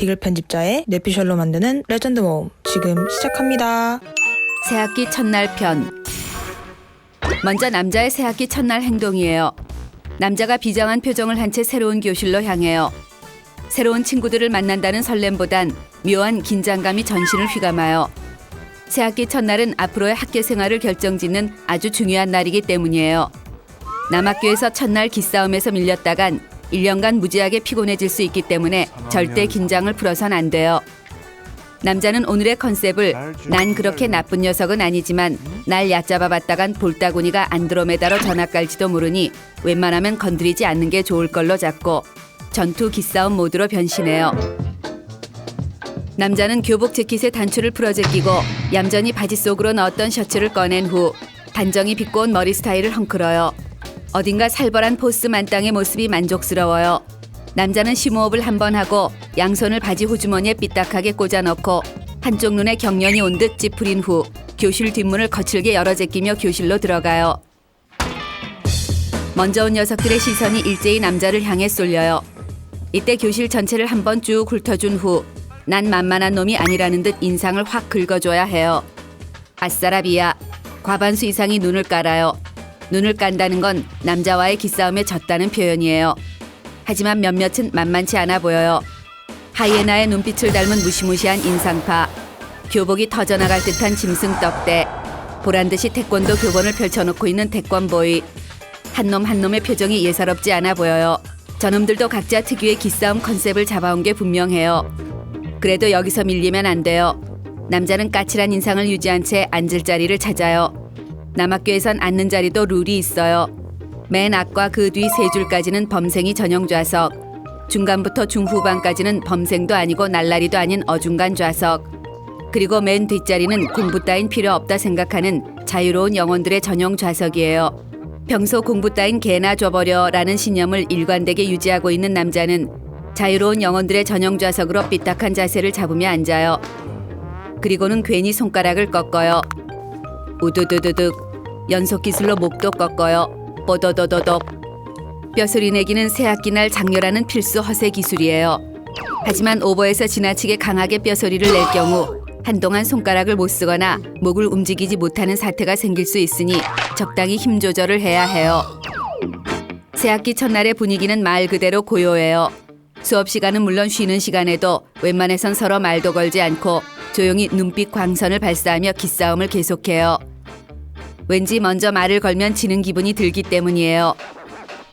디글 편집자의 뇌피셜로 만드는 레전드 모험 지금 시작합니다. 새학기 첫날 편. 먼저 남자의 새학기 첫날 행동이에요. 남자가 비장한 표정을 한 채 새로운 교실로 향해요. 새로운 친구들을 만난다는 설렘보단 묘한 긴장감이 전신을 휘감아요. 새학기 첫날은 앞으로의 학교 생활을 결정짓는 아주 중요한 날이기 때문이에요. 남학교에서 첫날 기싸움에서 밀렸다간 1년간 무지하게 피곤해질 수 있기 때문에 절대 긴장을 풀어선 안 돼요. 남자는 오늘의 컨셉을 난 그렇게 나쁜 녀석은 아니지만 날 얕잡아 봤다간 볼따구니가 안드로메다로 전학 갈지도 모르니 웬만하면 건드리지 않는 게 좋을 걸로 잡고 전투 기싸움 모드로 변신해요. 남자는 교복 재킷의 단추를 풀어 제끼고 얌전히 바지 속으로 넣었던 셔츠를 꺼낸 후 단정히 비꼬은 머리 스타일을 헝클어요. 어딘가 살벌한 포스 만땅의 모습이 만족스러워요. 남자는 심호흡을 한번 하고 양손을 바지 호주머니에 삐딱하게 꽂아 넣고 한쪽 눈에 경련이 온 듯 찌푸린 후 교실 뒷문을 거칠게 열어 제끼며 교실로 들어가요. 먼저 온 녀석들의 시선이 일제히 남자를 향해 쏠려요. 이때 교실 전체를 한번 쭉 훑어준 후 난 만만한 놈이 아니라는 듯 인상을 확 긁어줘야 해요. 아싸라비야. 과반수 이상이 눈을 깔아요. 눈을 깐다는 건 남자와의 기싸움에 졌다는 표현이에요. 하지만 몇몇은 만만치 않아 보여요. 하이에나의 눈빛을 닮은 무시무시한 인상파, 교복이 터져나갈 듯한 짐승 떡대, 보란듯이 태권도 교본을 펼쳐놓고 있는 태권보이. 한 놈 한 놈의 표정이 예사롭지 않아 보여요. 저놈들도 각자 특유의 기싸움 컨셉을 잡아온 게 분명해요. 그래도 여기서 밀리면 안 돼요. 남자는 까칠한 인상을 유지한 채 앉을 자리를 찾아요. 남학교에선 앉는 자리도 룰이 있어요. 맨 앞과 그 뒤 세 줄까지는 범생이 전용 좌석, 중간부터 중후반까지는 범생도 아니고 날라리도 아닌 어중간 좌석, 그리고 맨 뒷자리는 공부 따윈 필요 없다 생각하는 자유로운 영혼들의 전용 좌석이에요. 평소 공부 따윈 개나 줘버려 라는 신념을 일관되게 유지하고 있는 남자는 자유로운 영혼들의 전용 좌석으로 삐딱한 자세를 잡으며 앉아요. 그리고는 괜히 손가락을 꺾어요. 우두두두둑. 연속 기술로 목도 꺾어요. 뽀도도도독. 뼈소리 내기는 새학기 날 장렬하는 필수 허세 기술이에요. 하지만 오버해서 지나치게 강하게 뼈소리를 낼 경우 한동안 손가락을 못 쓰거나 목을 움직이지 못하는 사태가 생길 수 있으니 적당히 힘 조절을 해야 해요. 새학기 첫날의 분위기는 말 그대로 고요해요. 수업 시간은 물론 쉬는 시간에도 웬만해선 서로 말도 걸지 않고 조용히 눈빛 광선을 발사하며 기싸움을 계속해요. 왠지 먼저 말을 걸면 지는 기분이 들기 때문이에요.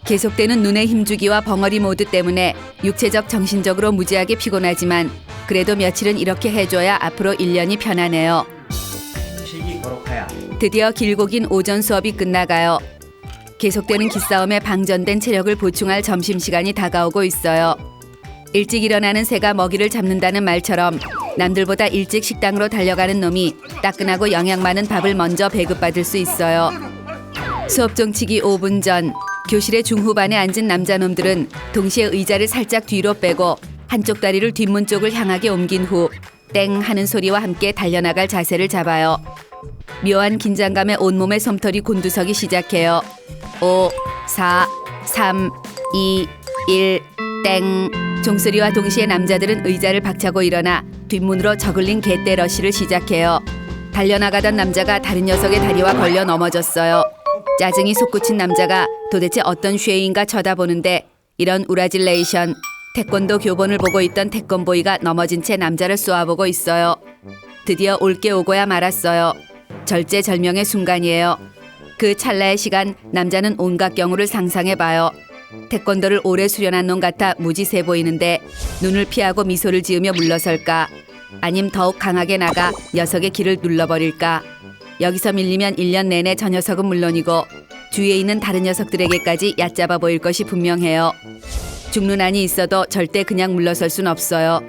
계속되는 눈의 힘주기와 벙어리 모드 때문에 육체적 정신적으로 무지하게 피곤하지만 그래도 며칠은 이렇게 해줘야 앞으로 1년이 편하네요. 드디어 길고 긴 오전 수업이 끝나가요. 계속되는 기싸움에 방전된 체력을 보충할 점심시간이 다가오고 있어요. 일찍 일어나는 새가 먹이를 잡는다는 말처럼 남들보다 일찍 식당으로 달려가는 놈이 따끈하고 영양 많은 밥을 먼저 배급받을 수 있어요. 수업 종치기 5분 전 교실의 중후반에 앉은 남자놈들은 동시에 의자를 살짝 뒤로 빼고 한쪽 다리를 뒷문 쪽을 향하게 옮긴 후 땡 하는 소리와 함께 달려나갈 자세를 잡아요. 묘한 긴장감에 온몸의 솜털이 곤두서기 시작해요. 5, 4, 3, 2, 1, 땡. 종소리와 동시에 남자들은 의자를 박차고 일어나 뒷문으로 저글링 개떼 러쉬를 시작해요. 달려나가던 남자가 다른 녀석의 다리와 걸려 넘어졌어요. 짜증이 솟구친 남자가 도대체 어떤 쉐인가 쳐다보는데 이런 우라질레이션. 태권도 교본을 보고 있던 태권보이가 넘어진 채 남자를 쏘아보고 있어요. 드디어 올게 오고야 말았어요. 절제절명의 순간이에요. 그 찰나의 시간 남자는 온갖 경우를 상상해봐요. 태권도를 오래 수련한 놈 같아 무지세 보이는데 눈을 피하고 미소를 지으며 물러설까? 아님 더욱 강하게 나가 녀석의 길을 눌러버릴까? 여기서 밀리면 1년 내내 저 녀석은 물론이고 주위에 있는 다른 녀석들에게까지 얕잡아 보일 것이 분명해요. 죽는 한이 있어도 절대 그냥 물러설 순 없어요.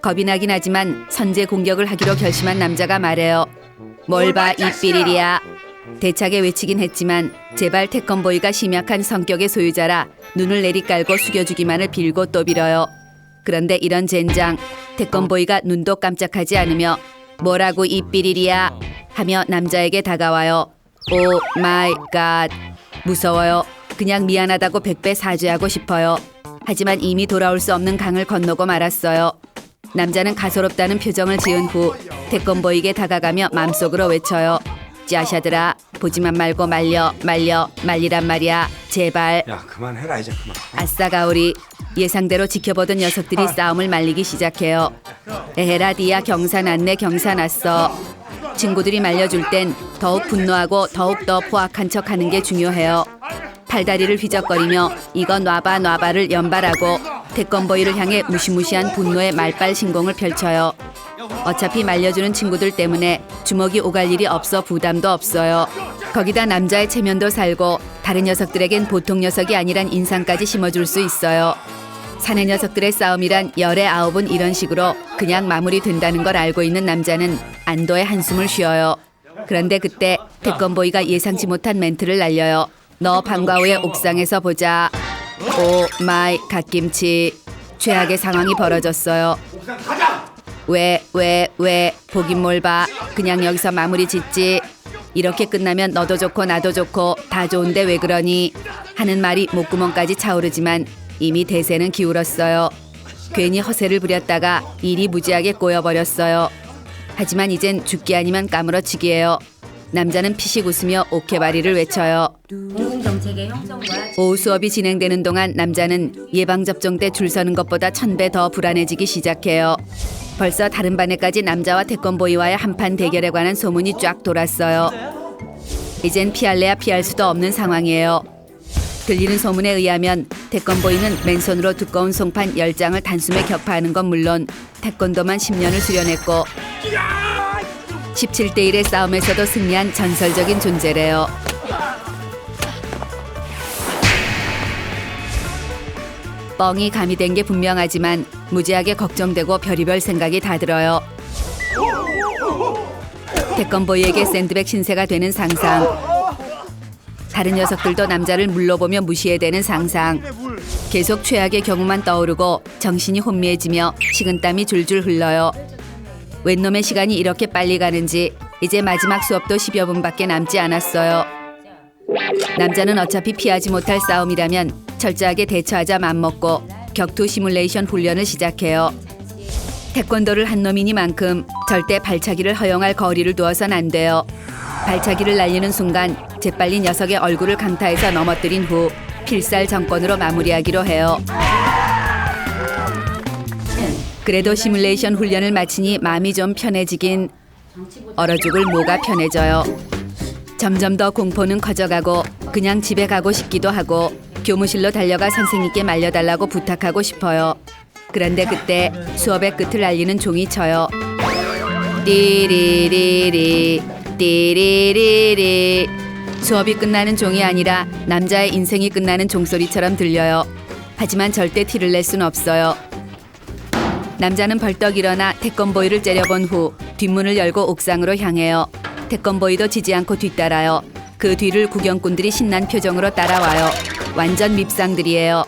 겁이 나긴 하지만 선제 공격을 하기로 결심한 남자가 말해요. 뭘 봐 이 삐리리야. 대차게 외치긴 했지만 제발 태권보이가 심약한 성격의 소유자라 눈을 내리깔고 숙여주기만을 빌고 또 빌어요. 그런데 이런 젠장, 태권보이가 눈도 깜짝하지 않으며 뭐라고 이 삐리리야 하며 남자에게 다가와요. 오 마이 갓. 무서워요. 그냥 미안하다고 100배 사죄하고 싶어요. 하지만 이미 돌아올 수 없는 강을 건너고 말았어요. 남자는 가소롭다는 표정을 지은 후 태권보이에게 다가가며 맘속으로 외쳐요. 짜샤들아, 보지만 말고 말리란 말이야. 제발. 야, 그만해라 이제 그만. 아싸 가오리. 예상대로 지켜보던 녀석들이 싸움을 말리기 시작해요. 에헤라 디야, 경사 났어. 친구들이 말려줄 땐 더욱 분노하고 더욱더 포악한 척하는 게 중요해요. 팔다리를 휘적거리며 이거 놔봐를 연발하고 태권보이를 향해 무시무시한 분노의 말빨 신공을 펼쳐요. 어차피 말려주는 친구들 때문에 주먹이 오갈 일이 없어 부담도 없어요. 거기다 남자의 체면도 살고 다른 녀석들에겐 보통 녀석이 아니란 인상까지 심어줄 수 있어요. 사내 녀석들의 싸움이란 열의 아홉은 이런 식으로 그냥 마무리된다는 걸 알고 있는 남자는 안도의 한숨을 쉬어요. 그런데 그때 태권보이가 예상치 못한 멘트를 날려요. 너 방과 후에 옥상에서 보자. 오 마이 갓김치. 최악의 상황이 벌어졌어요. 왜 보긴 뭘 봐. 그냥 여기서 마무리 짓지. 이렇게 끝나면 너도 좋고 나도 좋고 다 좋은데 왜 그러니 하는 말이 목구멍까지 차오르지만 이미 대세는 기울었어요. 괜히 허세를 부렸다가 일이 무지하게 꼬여버렸어요. 하지만 이젠 죽기 아니면 까무러치기예요. 남자는 피식 웃으며 오케바리를 외쳐요. 정책의 형성과 오후 수업이 진행되는 동안 남자는 예방접종 때 줄 서는 것보다 1000배 더 불안해지기 시작해요. 벌써 다른 반에까지 남자와 태권보이와의 한판 대결에 관한 소문이 쫙 돌았어요. 이젠 피할래야 피할 수도 없는 상황이에요. 들리는 소문에 의하면 태권보이는 맨손으로 두꺼운 송판 10장을 단숨에 격파하는 건 물론 태권도만 10년을 수련했고 17대 1의 싸움에서도 승리한 전설적인 존재래요. 뻥이 가미된 게 분명하지만 무지하게 걱정되고 별의별 생각이 다 들어요. 태권보이에게 샌드백 신세가 되는 상상. 다른 녀석들도 남자를 물러보며 무시해대는 상상. 계속 최악의 경우만 떠오르고 정신이 혼미해지며 식은땀이 줄줄 흘러요. 웬 놈의 시간이 이렇게 빨리 가는지 이제 마지막 수업도 10여 분밖에 남지 않았어요. 남자는 어차피 피하지 못할 싸움이라면 철저하게 대처하자 맘먹고 격투 시뮬레이션 훈련을 시작해요. 태권도를 한 놈이니만큼 절대 발차기를 허용할 거리를 두어선 안 돼요. 발차기를 날리는 순간 재빨리 녀석의 얼굴을 강타해서 넘어뜨린 후 필살 정권으로 마무리하기로 해요. 그래도 시뮬레이션 훈련을 마치니 마음이 좀 편해지긴 얼어 죽을 뭐가 편해져요. 점점 더 공포는 커져가고 그냥 집에 가고 싶기도 하고 교무실로 달려가 선생님께 말려달라고 부탁하고 싶어요. 그런데 그때 수업의 끝을 알리는 종이 쳐요. 띠리리리 띠리리리. 수업이 끝나는 종이 아니라 남자의 인생이 끝나는 종소리처럼 들려요. 하지만 절대 티를 낼 순 없어요. 남자는 벌떡 일어나 태권보이를 째려본 후 뒷문을 열고 옥상으로 향해요. 태권보이도 지지 않고 뒤따라요. 그 뒤를 구경꾼들이 신난 표정으로 따라와요. 완전 밉상들이에요.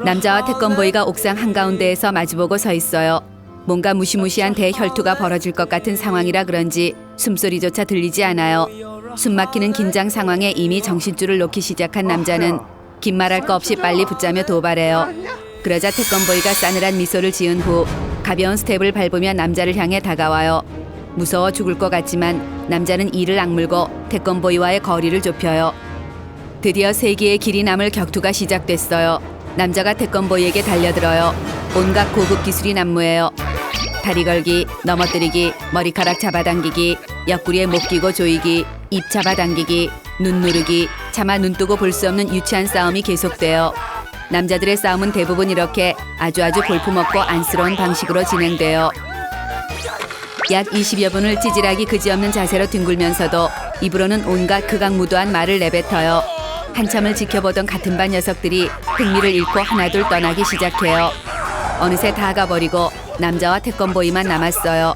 남자와 태권보이가 옥상 한가운데에서 마주보고 서 있어요. 뭔가 무시무시한 대혈투가 벌어질 것 같은 상황이라 그런지 숨소리조차 들리지 않아요. 숨막히는 긴장 상황에 이미 정신줄을 놓기 시작한 남자는 긴 말할 거 없이 빨리 붙자며 도발해요. 그러자 태권보이가 싸늘한 미소를 지은 후 가벼운 스텝을 밟으며 남자를 향해 다가와요. 무서워 죽을 것 같지만 남자는 이를 악물고 태권보이와의 거리를 좁혀요. 드디어 세기의 길이 남을 격투가 시작됐어요. 남자가 태권보이에게 달려들어요. 온갖 고급 기술이 난무해요. 다리 걸기, 넘어뜨리기, 머리카락 잡아당기기, 옆구리에 목 끼고 조이기, 입 잡아당기기, 눈 누르기, 차마 눈 뜨고 볼 수 없는 유치한 싸움이 계속돼요. 남자들의 싸움은 대부분 이렇게 아주 볼품없고 안쓰러운 방식으로 진행돼요. 약 20여 분을 찌질하기 그지없는 자세로 뒹굴면서도 입으로는 온갖 극악무도한 말을 내뱉어요. 한참을 지켜보던 같은 반 녀석들이 흥미를 잃고 하나둘 떠나기 시작해요. 어느새 다 가버리고 남자와 태권보이만 남았어요.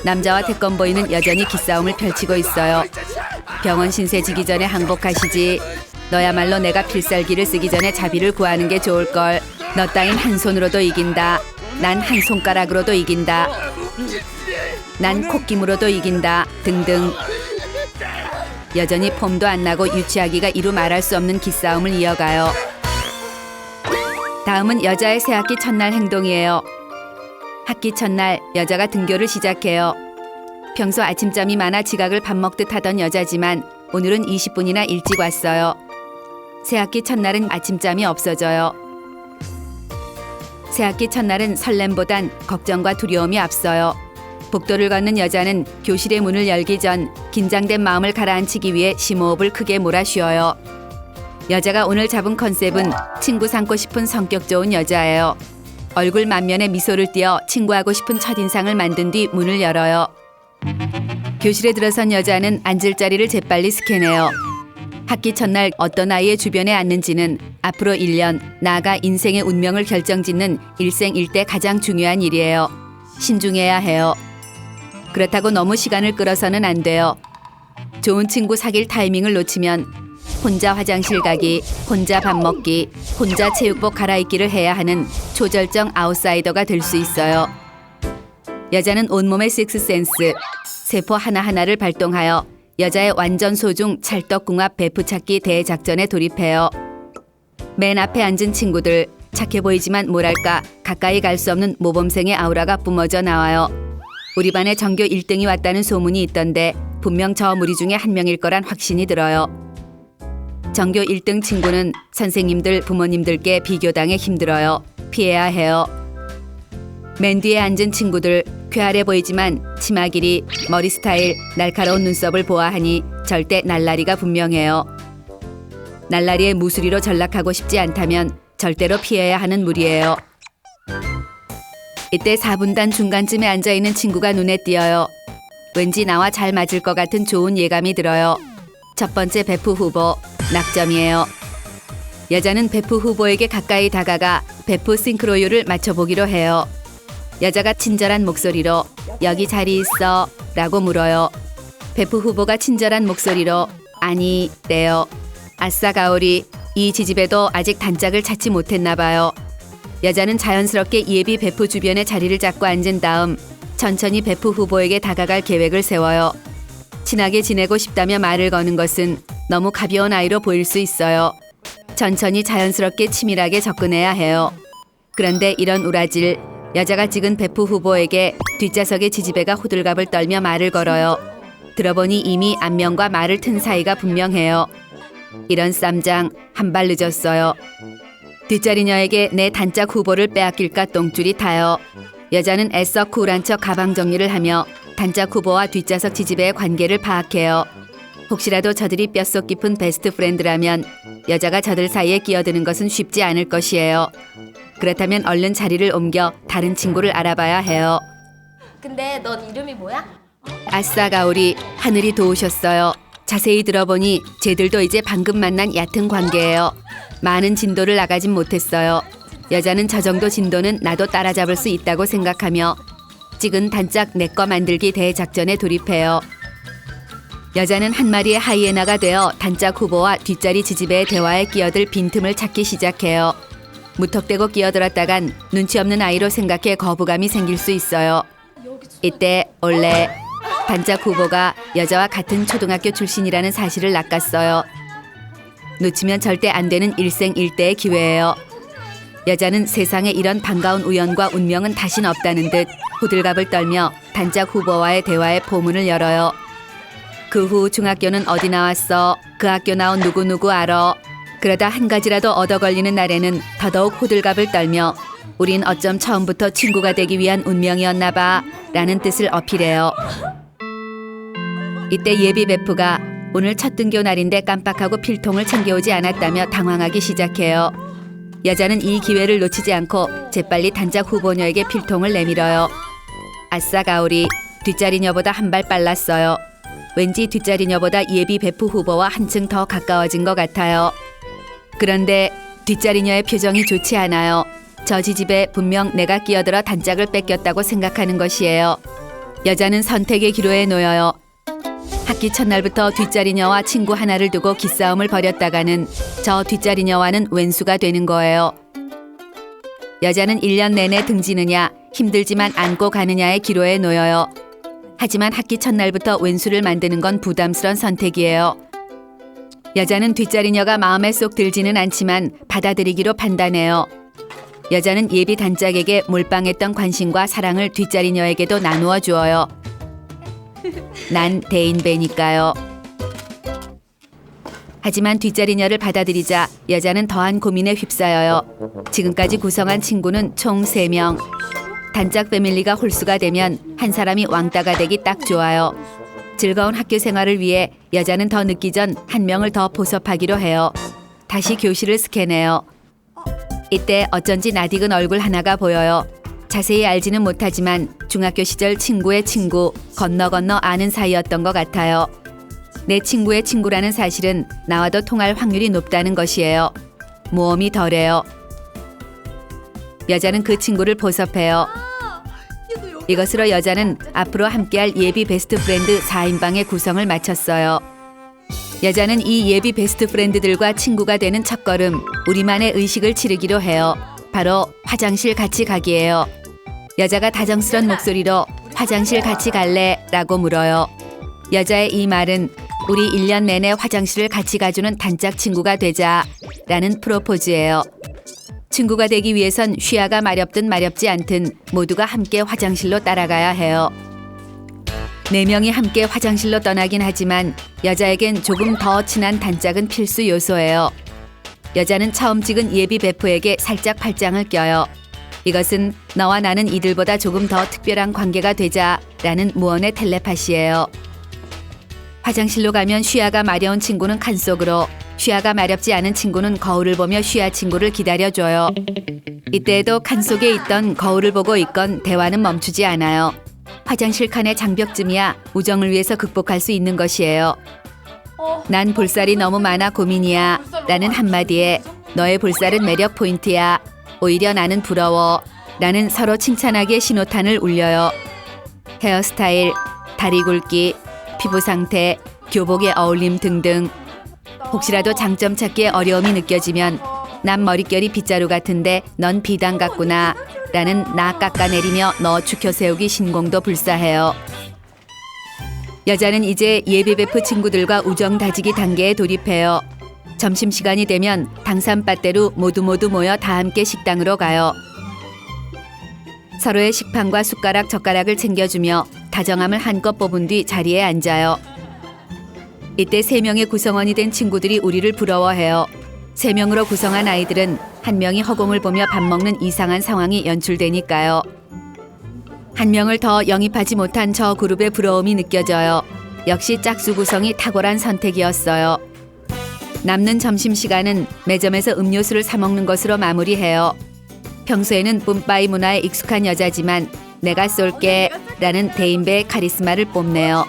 남자와 태권보이는 여전히 기싸움을 펼치고 있어요. 병원 신세 지기 전에 항복하시지. 너야말로 내가 필살기를 쓰기 전에 자비를 구하는 게 좋을걸. 너 따윈 한 손으로도 이긴다. 난 한 손가락으로도 이긴다. 난 콧김으로도 이긴다. 등등. 여전히 폼도 안 나고 유치하기가 이루 말할 수 없는 기싸움을 이어가요. 다음은 여자의 새학기 첫날 행동이에요. 학기 첫날 여자가 등교를 시작해요. 평소 아침잠이 많아 지각을 밥 먹듯 하던 여자지만 오늘은 20분이나 일찍 왔어요. 새학기 첫날은 아침잠이 없어져요. 새학기 첫날은 설렘보단 걱정과 두려움이 앞서요. 복도를 걷는 여자는 교실의 문을 열기 전 긴장된 마음을 가라앉히기 위해 심호흡을 크게 몰아쉬어요. 여자가 오늘 잡은 컨셉은 친구 삼고 싶은 성격 좋은 여자예요. 얼굴 만면에 미소를 띄어 친구하고 싶은 첫인상을 만든 뒤 문을 열어요. 교실에 들어선 여자는 앉을 자리를 재빨리 스캔해요. 학기 첫날 어떤 아이의 주변에 앉는지는 앞으로 1년, 나아가 인생의 운명을 결정짓는 일생일대 가장 중요한 일이에요. 신중해야 해요. 그렇다고 너무 시간을 끌어서는 안 돼요. 좋은 친구 사귈 타이밍을 놓치면 혼자 화장실 가기, 혼자 밥 먹기, 혼자 체육복 갈아입기를 해야 하는 초절정 아웃사이더가 될 수 있어요. 여자는 온몸의 식스센스, 세포 하나하나를 발동하여 여자의 완전 소중 찰떡궁합 베프 찾기 대작전에 돌입해요. 맨 앞에 앉은 친구들, 착해 보이지만 뭐랄까 가까이 갈 수 없는 모범생의 아우라가 뿜어져 나와요. 우리 반에 전교 1등이 왔다는 소문이 있던데 분명 저 무리 중에 한 명일 거란 확신이 들어요. 전교 1등 친구는 선생님들, 부모님들께 비교당해 힘들어요. 피해야 해요. 맨 뒤에 앉은 친구들, 쾌활해 보이지만 치마 길이, 머리 스타일, 날카로운 눈썹을 보아하니 절대 날라리가 분명해요. 날라리의 무수리로 전락하고 싶지 않다면 절대로 피해야 하는 무리예요. 이때 4분단 중간쯤에 앉아있는 친구가 눈에 띄어요. 왠지 나와 잘 맞을 것 같은 좋은 예감이 들어요. 첫 번째 베프 후보, 낙점이에요. 여자는 베프 후보에게 가까이 다가가 베프 싱크로율을 맞춰보기로 해요. 여자가 친절한 목소리로 여기 자리 있어 라고 물어요. 베프 후보가 친절한 목소리로 아니, 래요. 아싸 가오리, 이 지집에도 아직 단짝을 찾지 못했나 봐요. 여자는 자연스럽게 예비 베프 주변에 자리를 잡고 앉은 다음 천천히 베프 후보에게 다가갈 계획을 세워요. 친하게 지내고 싶다며 말을 거는 것은 너무 가벼운 아이로 보일 수 있어요. 천천히 자연스럽게 치밀하게 접근해야 해요. 그런데 이런 우라질, 여자가 찍은 베프 후보에게 뒷좌석의 지지배가 호들갑을 떨며 말을 걸어요. 들어보니 이미 안면과 말을 튼 사이가 분명해요. 이런 쌈장, 한 발 늦었어요. 뒷자리녀에게 내 단짝 후보를 빼앗길까 똥줄이 타요. 여자는 애써 쿨한 척 가방 정리를 하며 단짝 후보와 뒷좌석 지지배의 관계를 파악해요. 혹시라도 저들이 뼛속 깊은 베스트 프렌드라면 여자가 저들 사이에 끼어드는 것은 쉽지 않을 것이에요. 그렇다면 얼른 자리를 옮겨 다른 친구를 알아봐야 해요. 근데 넌 이름이 뭐야? 아싸 가오리, 하늘이 도우셨어요. 자세히 들어보니 쟤들도 이제 방금 만난 얕은 관계예요. 많은 진도를 나가진 못했어요. 여자는 저 정도 진도는 나도 따라잡을 수 있다고 생각하며 찍은 단짝 내꺼 만들기 대작전에 돌입해요. 여자는 한 마리의 하이에나가 되어 단짝 후보와 뒷자리 지지배의 대화에 끼어들 빈틈을 찾기 시작해요. 무턱대고 끼어들었다간 눈치 없는 아이로 생각해 거부감이 생길 수 있어요. 이때 원래 단짝 후보가 여자와 같은 초등학교 출신이라는 사실을 낚았어요. 놓치면 절대 안 되는 일생일대의 기회예요. 여자는 세상에 이런 반가운 우연과 운명은 다신 없다는 듯 호들갑을 떨며 단짝 후보와의 대화의 포문을 열어요. 그 후 중학교는 어디 나왔어? 그 학교 나온 누구누구 알아? 그러다 한 가지라도 얻어 걸리는 날에는 더더욱 호들갑을 떨며 우린 어쩜 처음부터 친구가 되기 위한 운명이었나 봐 라는 뜻을 어필해요. 이때 예비 베프가 오늘 첫 등교 날인데 깜빡하고 필통을 챙겨오지 않았다며 당황하기 시작해요. 여자는 이 기회를 놓치지 않고 재빨리 단짝 후보녀에게 필통을 내밀어요. 아싸 가오리, 뒷자리녀보다 한 발 빨랐어요. 왠지 뒷자리녀보다 예비 베프 후보와 한층 더 가까워진 것 같아요. 그런데 뒷자리녀의 표정이 좋지 않아요. 저 지집에 분명 내가 끼어들어 단짝을 뺏겼다고 생각하는 것이에요. 여자는 선택의 기로에 놓여요. 학기 첫날부터 뒷자리녀와 친구 하나를 두고 기싸움을 벌였다가는 저 뒷자리녀와는 왼수가 되는 거예요. 여자는 1년 내내 등지느냐 힘들지만 안고 가느냐의 기로에 놓여요. 하지만 학기 첫날부터 왼수를 만드는 건 부담스러운 선택이에요. 여자는 뒷자리녀가 마음에 쏙 들지는 않지만 받아들이기로 판단해요. 여자는 예비 단짝에게 몰빵했던 관심과 사랑을 뒷자리녀에게도 나누어 주어요. 난 대인배니까요. 하지만 뒷자리녀를 받아들이자 여자는 더한 고민에 휩싸여요. 지금까지 구성한 친구는 총 3명. 단짝 패밀리가 홀수가 되면 한 사람이 왕따가 되기 딱 좋아요. 즐거운 학교 생활을 위해 여자는 더 늦기 전 한 명을 더 포섭하기로 해요. 다시 교실을 스캔해요. 이때 어쩐지 낯익은 얼굴 하나가 보여요. 자세히 알지는 못하지만 중학교 시절 친구의 친구, 건너 아는 사이였던 것 같아요. 내 친구의 친구라는 사실은 나와도 통할 확률이 높다는 것이에요. 모험이 덜해요. 여자는 그 친구를 포섭해요. 이것으로 여자는 앞으로 함께할 예비 베스트 프렌드 4인방의 구성을 마쳤어요. 여자는 이 예비 베스트 프렌드들과 친구가 되는 첫걸음, 우리만의 의식을 치르기로 해요. 바로 화장실 같이 가기예요. 여자가 다정스런 목소리로 화장실 같이 갈래? 라고 물어요. 여자의 이 말은 우리 1년 내내 화장실을 같이 가주는 단짝 친구가 되자 라는 프로포즈예요. 친구가 되기 위해선 쉬야가 마렵든 마렵지 않든 모두가 함께 화장실로 따라가야 해요. 4명이 함께 화장실로 떠나긴 하지만 여자에겐 조금 더 친한 단짝은 필수 요소예요. 여자는 처음 찍은 예비 베프에게 살짝 팔짱을 껴요. 이것은 너와 나는 이들보다 조금 더 특별한 관계가 되자라는 무언의 텔레파시예요. 화장실로 가면 쉬야가 마려운 친구는 칸 속으로, 쉬야가 마렵지 않은 친구는 거울을 보며 쉬야 친구를 기다려줘요. 이때에도 칸 속에 있던 거울을 보고 있건 대화는 멈추지 않아요. 화장실 칸의 장벽쯤이야 우정을 위해서 극복할 수 있는 것이에요. 난 볼살이 너무 많아 고민이야 라는 한마디에 너의 볼살은 매력 포인트야. 오히려 나는 부러워. 라는 서로 칭찬하기의 신호탄을 울려요. 헤어스타일, 다리 굵기, 피부 상태, 교복의 어울림 등등. 혹시라도 장점 찾기에 어려움이 느껴지면 난 머릿결이 빗자루 같은데 넌 비단 같구나 라는 나 깎아내리며 너 추켜 세우기 신공도 불사해요. 여자는 이제 예비 베프 친구들과 우정 다지기 단계에 돌입해요. 점심시간이 되면 당산빠떼로 모두 모여 다 함께 식당으로 가요. 서로의 식판과 숟가락, 젓가락을 챙겨주며 다정함을 한껏 뽑은 뒤 자리에 앉아요. 이때 3명의 구성원이 된 친구들이 우리를 부러워해요. 3명으로 구성한 아이들은 한 명이 허공을 보며 밥 먹는 이상한 상황이 연출되니까요. 한 명을 더 영입하지 못한 저 그룹의 부러움이 느껴져요. 역시 짝수 구성이 탁월한 선택이었어요. 남는 점심시간은 매점에서 음료수를 사 먹는 것으로 마무리해요. 평소에는 뿜빠이 문화에 익숙한 여자지만 내가 쏠게 라는 대인배의 카리스마를 뽐내요.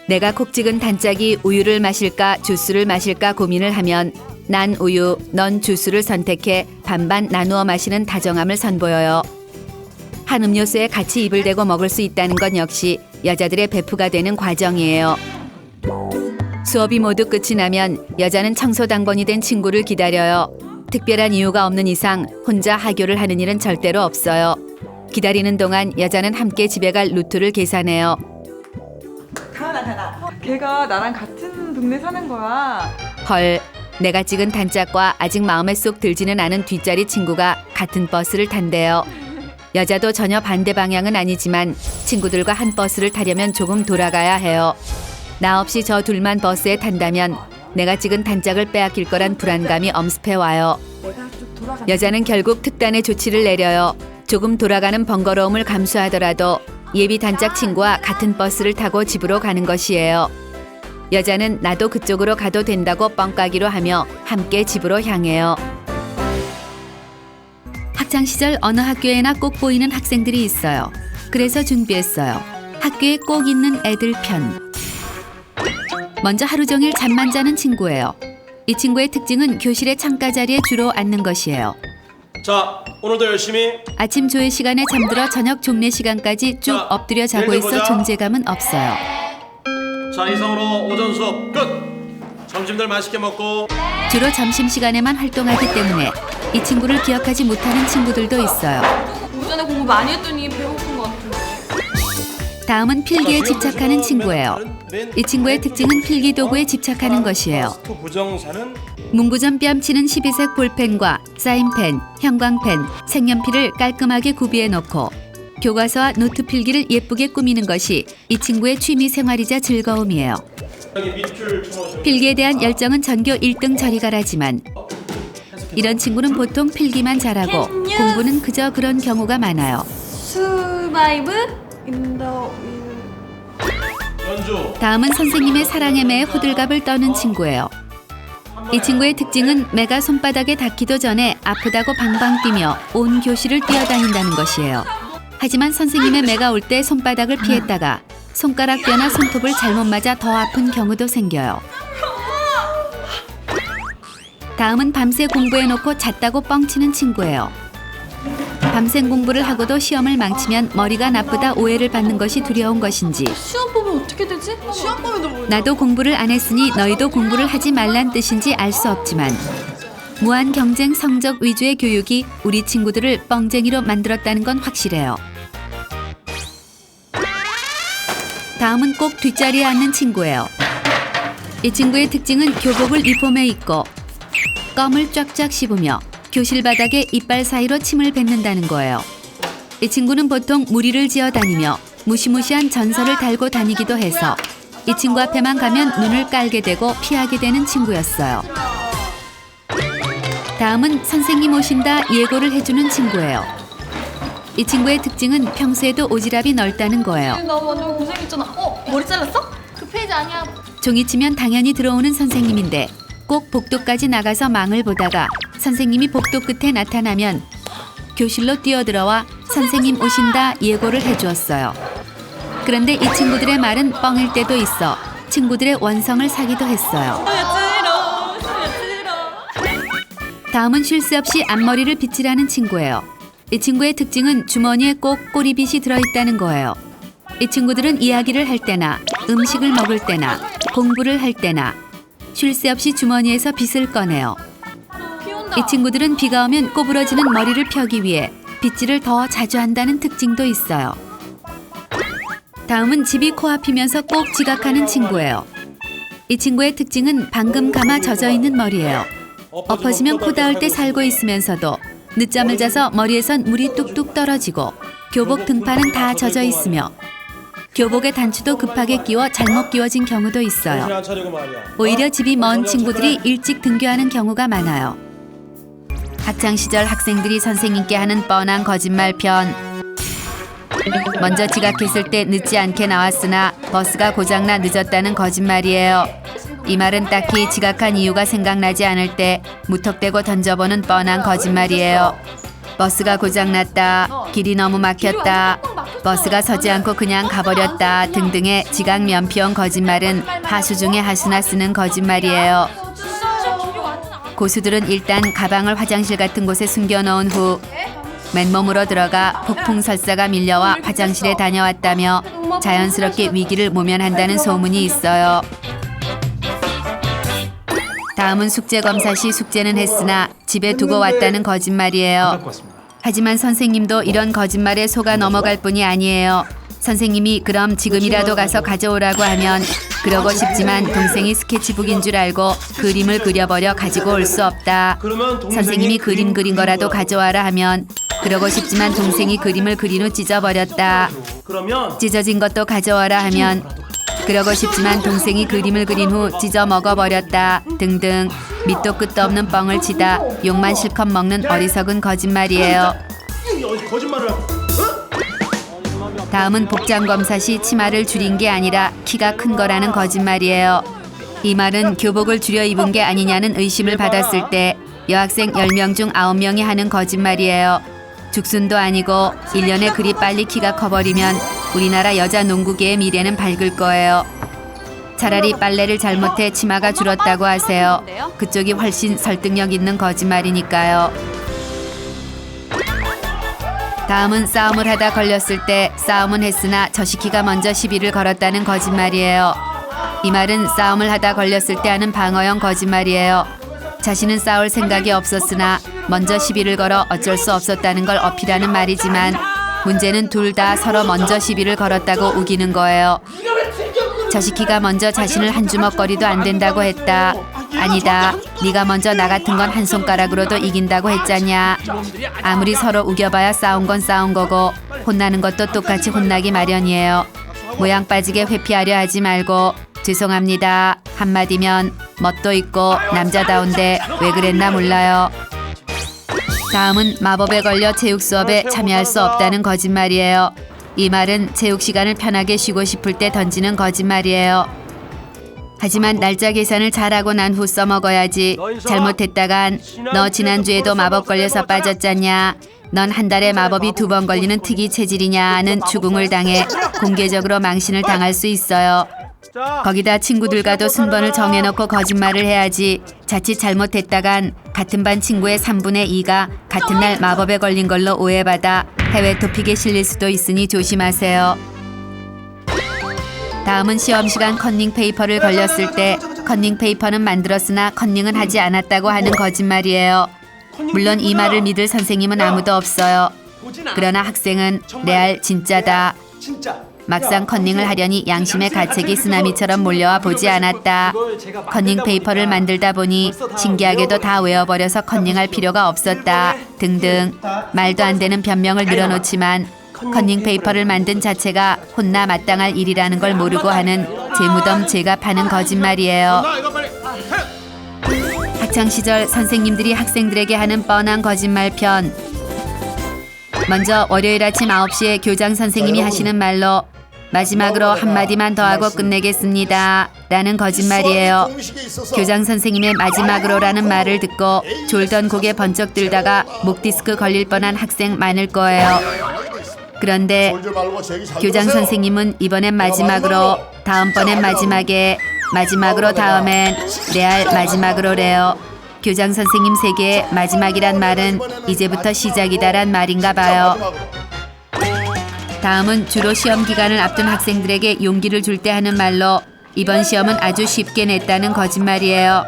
내가 콕 찍은 단짝이 우유를 마실까 주스를 마실까 고민을 하면 난 우유, 넌 주스를 선택해 반반 나누어 마시는 다정함을 선보여요. 한 음료수에 같이 입을 대고 먹을 수 있다는 건 역시 여자들의 베프가 되는 과정이에요. 수업이 모두 끝이 나면 여자는 청소당번이 된 친구를 기다려요. 특별한 이유가 없는 이상 혼자 하교를 하는 일은 절대로 없어요. 기다리는 동안 여자는 함께 집에 갈 루트를 계산해요. 다나. 걔가 나랑 같은 동네 사는 거야. 헐, 내가 찍은 단짝과 아직 마음에 쏙 들지는 않은 뒷자리 친구가 같은 버스를 탄대요. 여자도 전혀 반대 방향은 아니지만 친구들과 한 버스를 타려면 조금 돌아가야 해요. 나 없이 저 둘만 버스에 탄다면 내가 찍은 단짝을 빼앗길 거란 불안감이 엄습해와요. 여자는 결국 특단의 조치를 내려요. 조금 돌아가는 번거로움을 감수하더라도 예비 단짝 친구와 같은 버스를 타고 집으로 가는 것이에요. 여자는 나도 그쪽으로 가도 된다고 뻥까기로 하며 함께 집으로 향해요. 학창시절 어느 학교에나 꼭 보이는 학생들이 있어요. 그래서 준비했어요. 학교에 꼭 있는 애들 편. 먼저 하루 종일 잠만 자는 친구예요. 이 친구의 특징은 교실의 창가 자리에 주로 앉는 것이에요. 자, 오늘도 열심히. 아침 조회 시간에 잠들어 저녁 종례 시간까지 쭉 자, 엎드려 자고 내일 있어 보자. 존재감은 없어요. 자, 이상으로 오전 수업 끝. 점심들 맛있게 먹고. 주로 점심시간에만 활동하기 때문에 이 친구를 기억하지 못하는 친구들도 있어요. 오전에 공부 많이 했더니 배고픈 것 같은데. 다음은 필기에 집착하는 친구예요. 이 친구의 특징은 필기 도구에 집착하는 것이에요. 부정사는 문구점 뺨치는 12색 볼펜과 사인펜, 형광펜, 색연필을 깔끔하게 구비해 놓고 교과서와 노트 필기를 예쁘게 꾸미는 것이 이 친구의 취미 생활이자 즐거움이에요. 필기에 대한 열정은 전교 1등 저리가라지만 이런 친구는 보통 필기만 잘하고 공부는 그저 그런 경우가 많아요. Survive in the 연주. 다음은 선생님의 사랑에 매해 호들갑을 떠는 친구예요. 이 친구의 특징은 매가 손바닥에 닿기도 전에 아프다고 방방 뛰며 온 교실을 뛰어다닌다는 것이에요. 하지만 선생님의 매가 올 때 손바닥을 피했다가 손가락 뼈나 손톱을 잘못 맞아 더 아픈 경우도 생겨요. 다음은 밤새 공부해놓고 잤다고 뻥치는 친구예요. 밤샘 공부를 하고도 시험을 망치면 머리가 나쁘다 오해를 받는 것이 두려운 것인지 시험 보면 어떻게 되지? 시험 보면 뭐? 나도 공부를 안 했으니 너희도 공부를 하지 말란 뜻인지 알 수 없지만 무한 경쟁 성적 위주의 교육이 우리 친구들을 뻥쟁이로 만들었다는 건 확실해요. 다음은 꼭 뒷자리에 앉는 친구예요. 이 친구의 특징은 교복을 유폼에 입고 껌을 쫙쫙 씹으며 교실 바닥에 이빨 사이로 침을 뱉는다는 거예요. 이 친구는 보통 무리를 지어 다니며 무시무시한 전설을 달고 다니기도 해서 이 친구 앞에만 가면 눈을 깔게 되고 피하게 되는 친구였어요. 다음은 선생님 오신다 예고를 해주는 친구예요. 이 친구의 특징은 평소에도 오지랖이 넓다는 거예요. 나 완전 고생했잖아. 머리 잘랐어? 그 페이지 아니야. 종이치면 당연히 들어오는 선생님인데 꼭 복도까지 나가서 망을 보다가 선생님이 복도 끝에 나타나면 교실로 뛰어들어와 선생님 오신다 예고를 해주었어요. 그런데 이 친구들의 말은 뻥일 때도 있어 친구들의 원성을 사기도 했어요. 다음은 쉴 새 없이 앞머리를 빗질하는 친구예요. 이 친구의 특징은 주머니에 꼭 꼬리빗이 들어있다는 거예요. 이 친구들은 이야기를 할 때나 음식을 먹을 때나 공부를 할 때나 쉴 새 없이 주머니에서 빗을 꺼내요. 이 친구들은 비가 오면 꼬부러지는 머리를 펴기 위해 빗질을 더 자주 한다는 특징도 있어요. 다음은 집이 코앞이면서 꼭 지각하는 친구예요. 이 친구의 특징은 방금 감아 젖어있는 머리예요. 엎어지면 코 닿을 때 살고 있으면서도 늦잠을 자서 머리에선 물이 뚝뚝 떨어지고 교복 등판은 다 젖어 있으며 교복의 단추도 급하게 끼워 잘못 끼워진 경우도 있어요. 오히려 집이 먼 친구들이 일찍 등교하는 경우가 많아요. 학창시절 학생들이 선생님께 하는 뻔한 거짓말 편. 먼저 지각했을 때 늦지 않게 나왔으나 버스가 고장나 늦었다는 거짓말이에요. 이 말은 딱히 지각한 이유가 생각나지 않을 때 무턱대고 던져보는 뻔한 거짓말이에요. 버스가 고장났다, 길이 너무 막혔다, 버스가 서지 않고 그냥 가버렸다 등등의 지각 면피용 거짓말은 하수 중에 하수나 쓰는 거짓말이에요. 고수들은 일단 가방을 화장실 같은 곳에 숨겨놓은 후 맨몸으로 들어가 폭풍설사가 밀려와 화장실에 다녀왔다며 자연스럽게 위기를 모면한다는 소문이 있어요. 다음은 숙제 검사 시 숙제는 했으나 집에 두고 왔다는 거짓말이에요. 하지만 선생님도 이런 거짓말에 속아 넘어갈 뿐이 아니에요. 선생님이 그럼 지금이라도 가서 가져오라고 하면 그러고 싶지만 동생이 스케치북인 줄 알고 그림을 그려버려 가지고 올 수 없다. 선생님이 그림 그린 거라도 가져와라 하면 그러고 싶지만 동생이 그림을 그린 후 찢어버렸다. 찢어진 것도 가져와라 하면 그러고 싶지만 동생이 그림을 그린 후 찢어 먹어버렸다 등등 밑도 끝도 없는 뻥을 치다 욕만 실컷 먹는 어리석은 거짓말이에요. 다음은 복장 검사 시 치마를 줄인 게 아니라 키가 큰 거라는 거짓말이에요. 이 말은 교복을 줄여 입은 게 아니냐는 의심을 받았을 때 여학생 10명 중 9명이 하는 거짓말이에요. 죽순도 아니고 1년에 그리 빨리 키가 커버리면 우리나라 여자 농구계의 미래는 밝을 거예요. 차라리 빨래를 잘못해 치마가 줄었다고 하세요. 그쪽이 훨씬 설득력 있는 거짓말이니까요. 다음은 싸움을 하다 걸렸을 때 싸움은 했으나 저시키가 먼저 시비를 걸었다는 거짓말이에요. 이 말은 싸움을 하다 걸렸을 때 하는 방어형 거짓말이에요. 자신은 싸울 생각이 없었으나 먼저 시비를 걸어 어쩔 수 없었다는 걸 어필하는 말이지만 문제는 둘 다 서로 먼저 시비를 걸었다고 우기는 거예요. 저시키가 먼저 자신을 한 주먹거리도 안 된다고 했다. 아니다. 네가 먼저 나 같은 건 한 손가락으로도 이긴다고 했잖냐. 아무리 서로 우겨봐야 싸운 건 싸운 거고 혼나는 것도 똑같이 혼나기 마련이에요. 모양 빠지게 회피하려 하지 말고 죄송합니다 한마디면 멋도 있고 남자다운데 왜 그랬나 몰라요. 다음은 마법에 걸려 체육 수업에 참여할 수 없다는 거짓말이에요. 이 말은 체육 시간을 편하게 쉬고 싶을 때 던지는 거짓말이에요. 하지만 날짜 계산을 잘하고 난 후 써먹어야지. 잘못했다간 너 지난주에도 마법 걸려서 빠졌잖냐. 넌 한 달에 마법이 2번 걸리는 특이 체질이냐는 추궁을 당해 공개적으로 망신을 당할 수 있어요. 거기다 친구들과도 순번을 정해놓고 거짓말을 해야지. 자칫 잘못했다간 같은 반 친구의 3분의 2가 같은 날 마법에 걸린 걸로 오해받아 해외 토픽에 실릴 수도 있으니 조심하세요. 다음은 시험 시간 컨닝 페이퍼를 걸렸을 때 컨닝 페이퍼는 만들었으나 컨닝은 하지 않았다고 하는 거짓말이에요. 물론 이 말을 믿을 선생님은 아무도 없어요. 그러나 학생은 레알 진짜다. 막상 컨닝을 하려니 양심의 가책이 쓰나미처럼 몰려와 보지 않았다. 컨닝 페이퍼를 만들다 보니 신기하게도 다 외워버려서 컨닝할 필요가 없었다. 등등 말도 안 되는 변명을 늘어놓지만 컨닝 페이퍼를 만든 자체가 혼나 마땅할 일이라는 걸 모르고 하는 재무덤 제갑하는 거짓말이에요. 학창시절 선생님들이 학생들에게 하는 뻔한 거짓말 편. 먼저 월요일 아침 9시에 교장 선생님이 하시는 말로 마지막으로 한마디만 더 하고 끝내겠습니다 라는 거짓말이에요. 교장 선생님의 마지막으로라는 말을 듣고 졸던 고개 번쩍 들다가 목 디스크 걸릴 뻔한 학생 많을 거예요. 그런데 교장 선생님은 이번엔 마지막으로, 다음번엔 마지막에, 마지막으로 다음엔 레알 마지막으로래요. 교장 선생님 세계의 마지막이란 말은 이제부터 시작이다란 말인가 봐요. 다음은 주로 시험 기간을 앞둔 학생들에게 용기를 줄 때 하는 말로 이번 시험은 아주 쉽게 냈다는 거짓말이에요.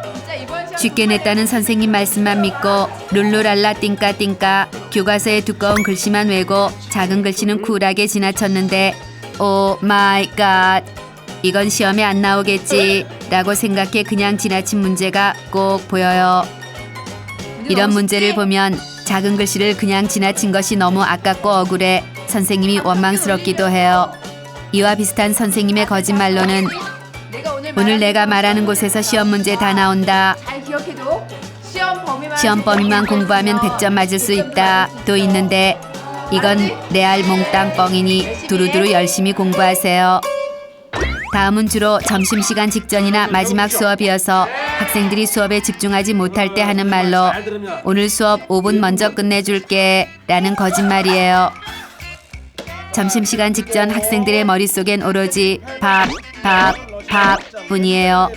쉽게 냈다는 선생님 말씀만 믿고 룰루랄라 띵까띵까 교과서에 두꺼운 글씨만 외고 작은 글씨는 쿨하게 지나쳤는데 오 마이 갓 이건 시험에 안 나오겠지 라고 생각해 그냥 지나친 문제가 꼭 보여요. 이런 문제를 보면 작은 글씨를 그냥 지나친 것이 너무 아깝고 억울해 선생님이 원망스럽기도 해요. 이와 비슷한 선생님의 거짓말로는 오늘 내가 말하는 곳에서 시험 문제 다 나온다. 잘 기억해줘. 시험 범위만 공부하면 100점 맞을 수 있다. 또 있는데 이건 레알 몽땅 뻥이니 두루두루 열심히 공부하세요. 다음은 주로 점심시간 직전이나 마지막 수업이어서 학생들이 수업에 집중하지 못할 때 하는 말로 오늘 수업 5분 먼저 끝내줄게 라는 거짓말이에요. 점심시간 직전 학생들의 머릿속엔 오로지 밥 뿐이에요.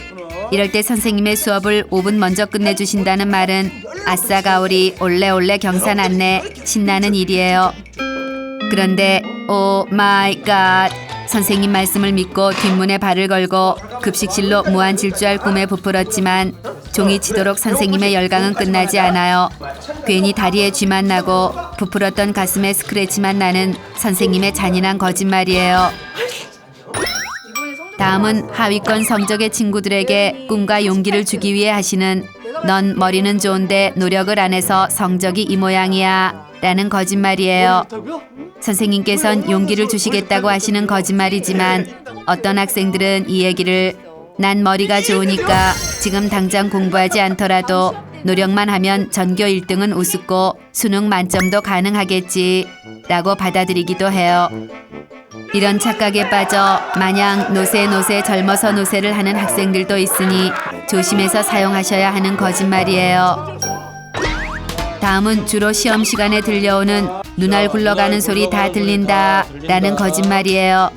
이럴 때 선생님의 수업을 5분 먼저 끝내주신다는 말은 아싸 가오리 올레올레 경사났네 신나는 일이에요. 그런데 오 마이 갓 선생님 말씀을 믿고 뒷문에 발을 걸고 급식실로 무한 질주할 꿈에 부풀었지만 종이 치도록 선생님의 열강은 끝나지 않아요. 괜히 다리에 쥐만 나고 부풀었던 가슴에 스크래치만 나는 선생님의 잔인한 거짓말이에요. 다음은 하위권 성적의 친구들에게 꿈과 용기를 주기 위해 하시는 넌 머리는 좋은데 노력을 안 해서 성적이 이 모양이야 라는 거짓말이에요. 선생님께선 용기를 주시겠다고 하시는 거짓말이지만 어떤 학생들은 이 얘기를 난 머리가 좋으니까 지금 당장 공부하지 않더라도 노력만 하면 전교 1등은 우습고 수능 만점도 가능하겠지 라고 받아들이기도 해요. 이런 착각에 빠져 마냥 노세 젊어서 노세를 하는 학생들도 있으니 조심해서 사용하셔야 하는 거짓말이에요. 다음은 주로 시험 시간에 들려오는 눈알 굴러가는 소리 다 들린다 라는 거짓말이에요.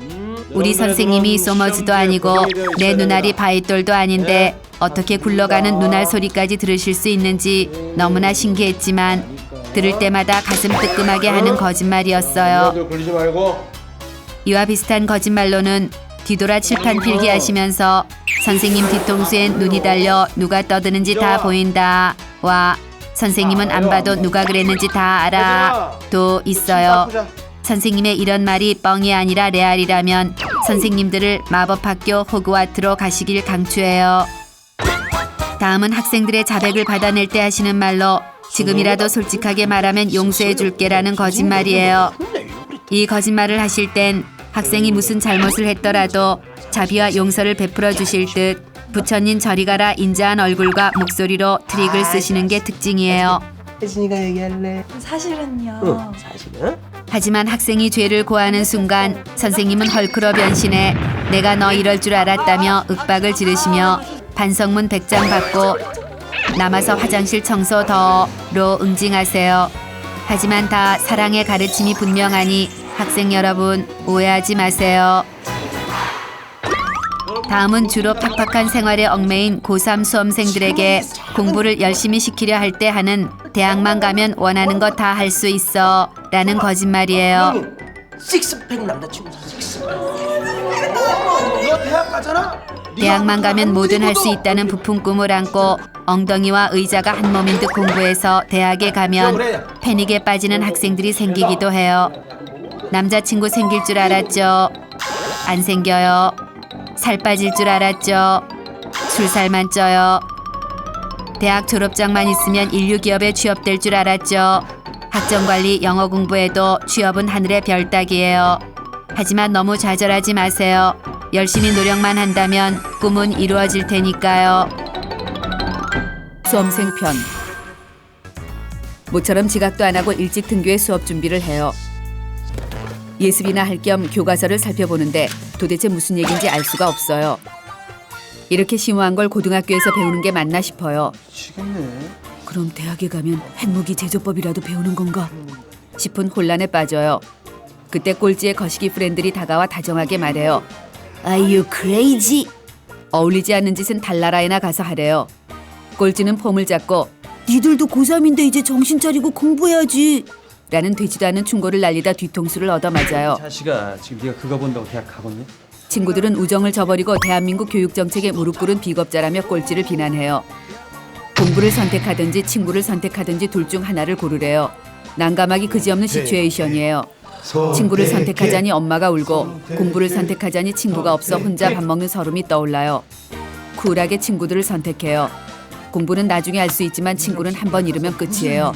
우리 선생님이 소머즈도 아니고 내 눈알이 바윗돌도 아닌데 어떻게 굴러가는 눈알 소리까지 들으실 수 있는지 너무나 신기했지만 들을 때마다 가슴 뜨끔하게 하는 거짓말이었어요. 이와 비슷한 거짓말로는 뒤돌아 칠판 필기하시면서 선생님 뒤통수엔 눈이 달려 누가 떠드는지 다 보인다 와 선생님은 안 봐도 누가 그랬는지 다 알아 도 있어요. 선생님의 이런 말이 뻥이 아니라 레알이라면 선생님들을 마법학교 호그와트로 가시길 강추해요. 다음은 학생들의 자백을 받아낼 때 하시는 말로 지금이라도 솔직하게 말하면 용서해 줄게라는 거짓말이에요. 이 거짓말을 하실 땐 학생이 무슨 잘못을 했더라도 자비와 용서를 베풀어 주실 듯 부처님 저리 가라 인자한 얼굴과 목소리로 트릭을 쓰시는 게 특징이에요. 혜진이가 얘기할래. 사실은요. 사실은? 하지만 학생이 죄를 고하는 순간 선생님은 헐크로 변신해 내가 너 이럴 줄 알았다며 윽박을 지르시며 반성문 100장 받고 남아서 화장실 청소 더로 응징하세요. 하지만 다 사랑의 가르침이 분명하니 학생 여러분 오해하지 마세요. 다음은 주로 팍팍한 생활에 얽매인 고3 수험생들에게 공부를 열심히 시키려 할 때 하는 대학만 가면 원하는 거 다 할 수 있어 라는 거짓말이에요. 식스팩 남자친구 식스팩. 너 대학 가잖아? 대학만 가면 뭐든 할 수 있다는 부푼 꿈을 안고 엉덩이와 의자가 한 몸인 듯 공부해서 대학에 가면 패닉에 빠지는 학생들이 생기기도 해요. 남자친구 생길 줄 알았죠? 안 생겨요. 살 빠질 줄 알았죠? 술살만 쪄요. 대학 졸업장만 있으면 인류 기업에 취업될 줄 알았죠? 학점관리 영어 공부해도 취업은 하늘의 별 따기예요. 하지만 너무 좌절하지 마세요. 열심히 노력만 한다면 꿈은 이루어질 테니까요. 수험생 편. 모처럼 지각도 안 하고 일찍 등교해 수업 준비를 해요. 예습이나 할 겸 교과서를 살펴보는데 도대체 무슨 얘기인지 알 수가 없어요. 이렇게 심오한 걸 고등학교에서 배우는 게 맞나 싶어요. 미치겠네. 그럼 대학에 가면 핵무기 제조법이라도 배우는 건가? 싶은 혼란에 빠져요. 그때 꼴찌의 거시기 프렌들이 다가와 다정하게 말해요. Are you crazy? 어울리지 않는 짓은 달나라에나 가서 하래요. 꼴찌는 폼을 잡고 니들도 고3인데 이제 정신 차리고 공부해야지 라는 되지도 않은 충고를 날리다 뒤통수를 얻어맞아요. 자식아, 지금 네가 그거 본다고 대학 가겠니? 친구들은 우정을 저버리고 대한민국 교육정책에 무릎 꿇은 비겁자라며 꼴찌를 비난해요. 공부를 선택하든지 친구를 선택하든지 둘 중 하나를 고르래요. 난감하기 그지없는 시츄에이션이에요. 친구를 선택하자니 엄마가 울고 공부를 선택하자니 친구가 없어 혼자 밥 먹는 서름이 떠올라요. 쿨하게 친구들을 선택해요. 공부는 나중에 할 수 있지만 친구는 한 번 잃으면 끝이에요.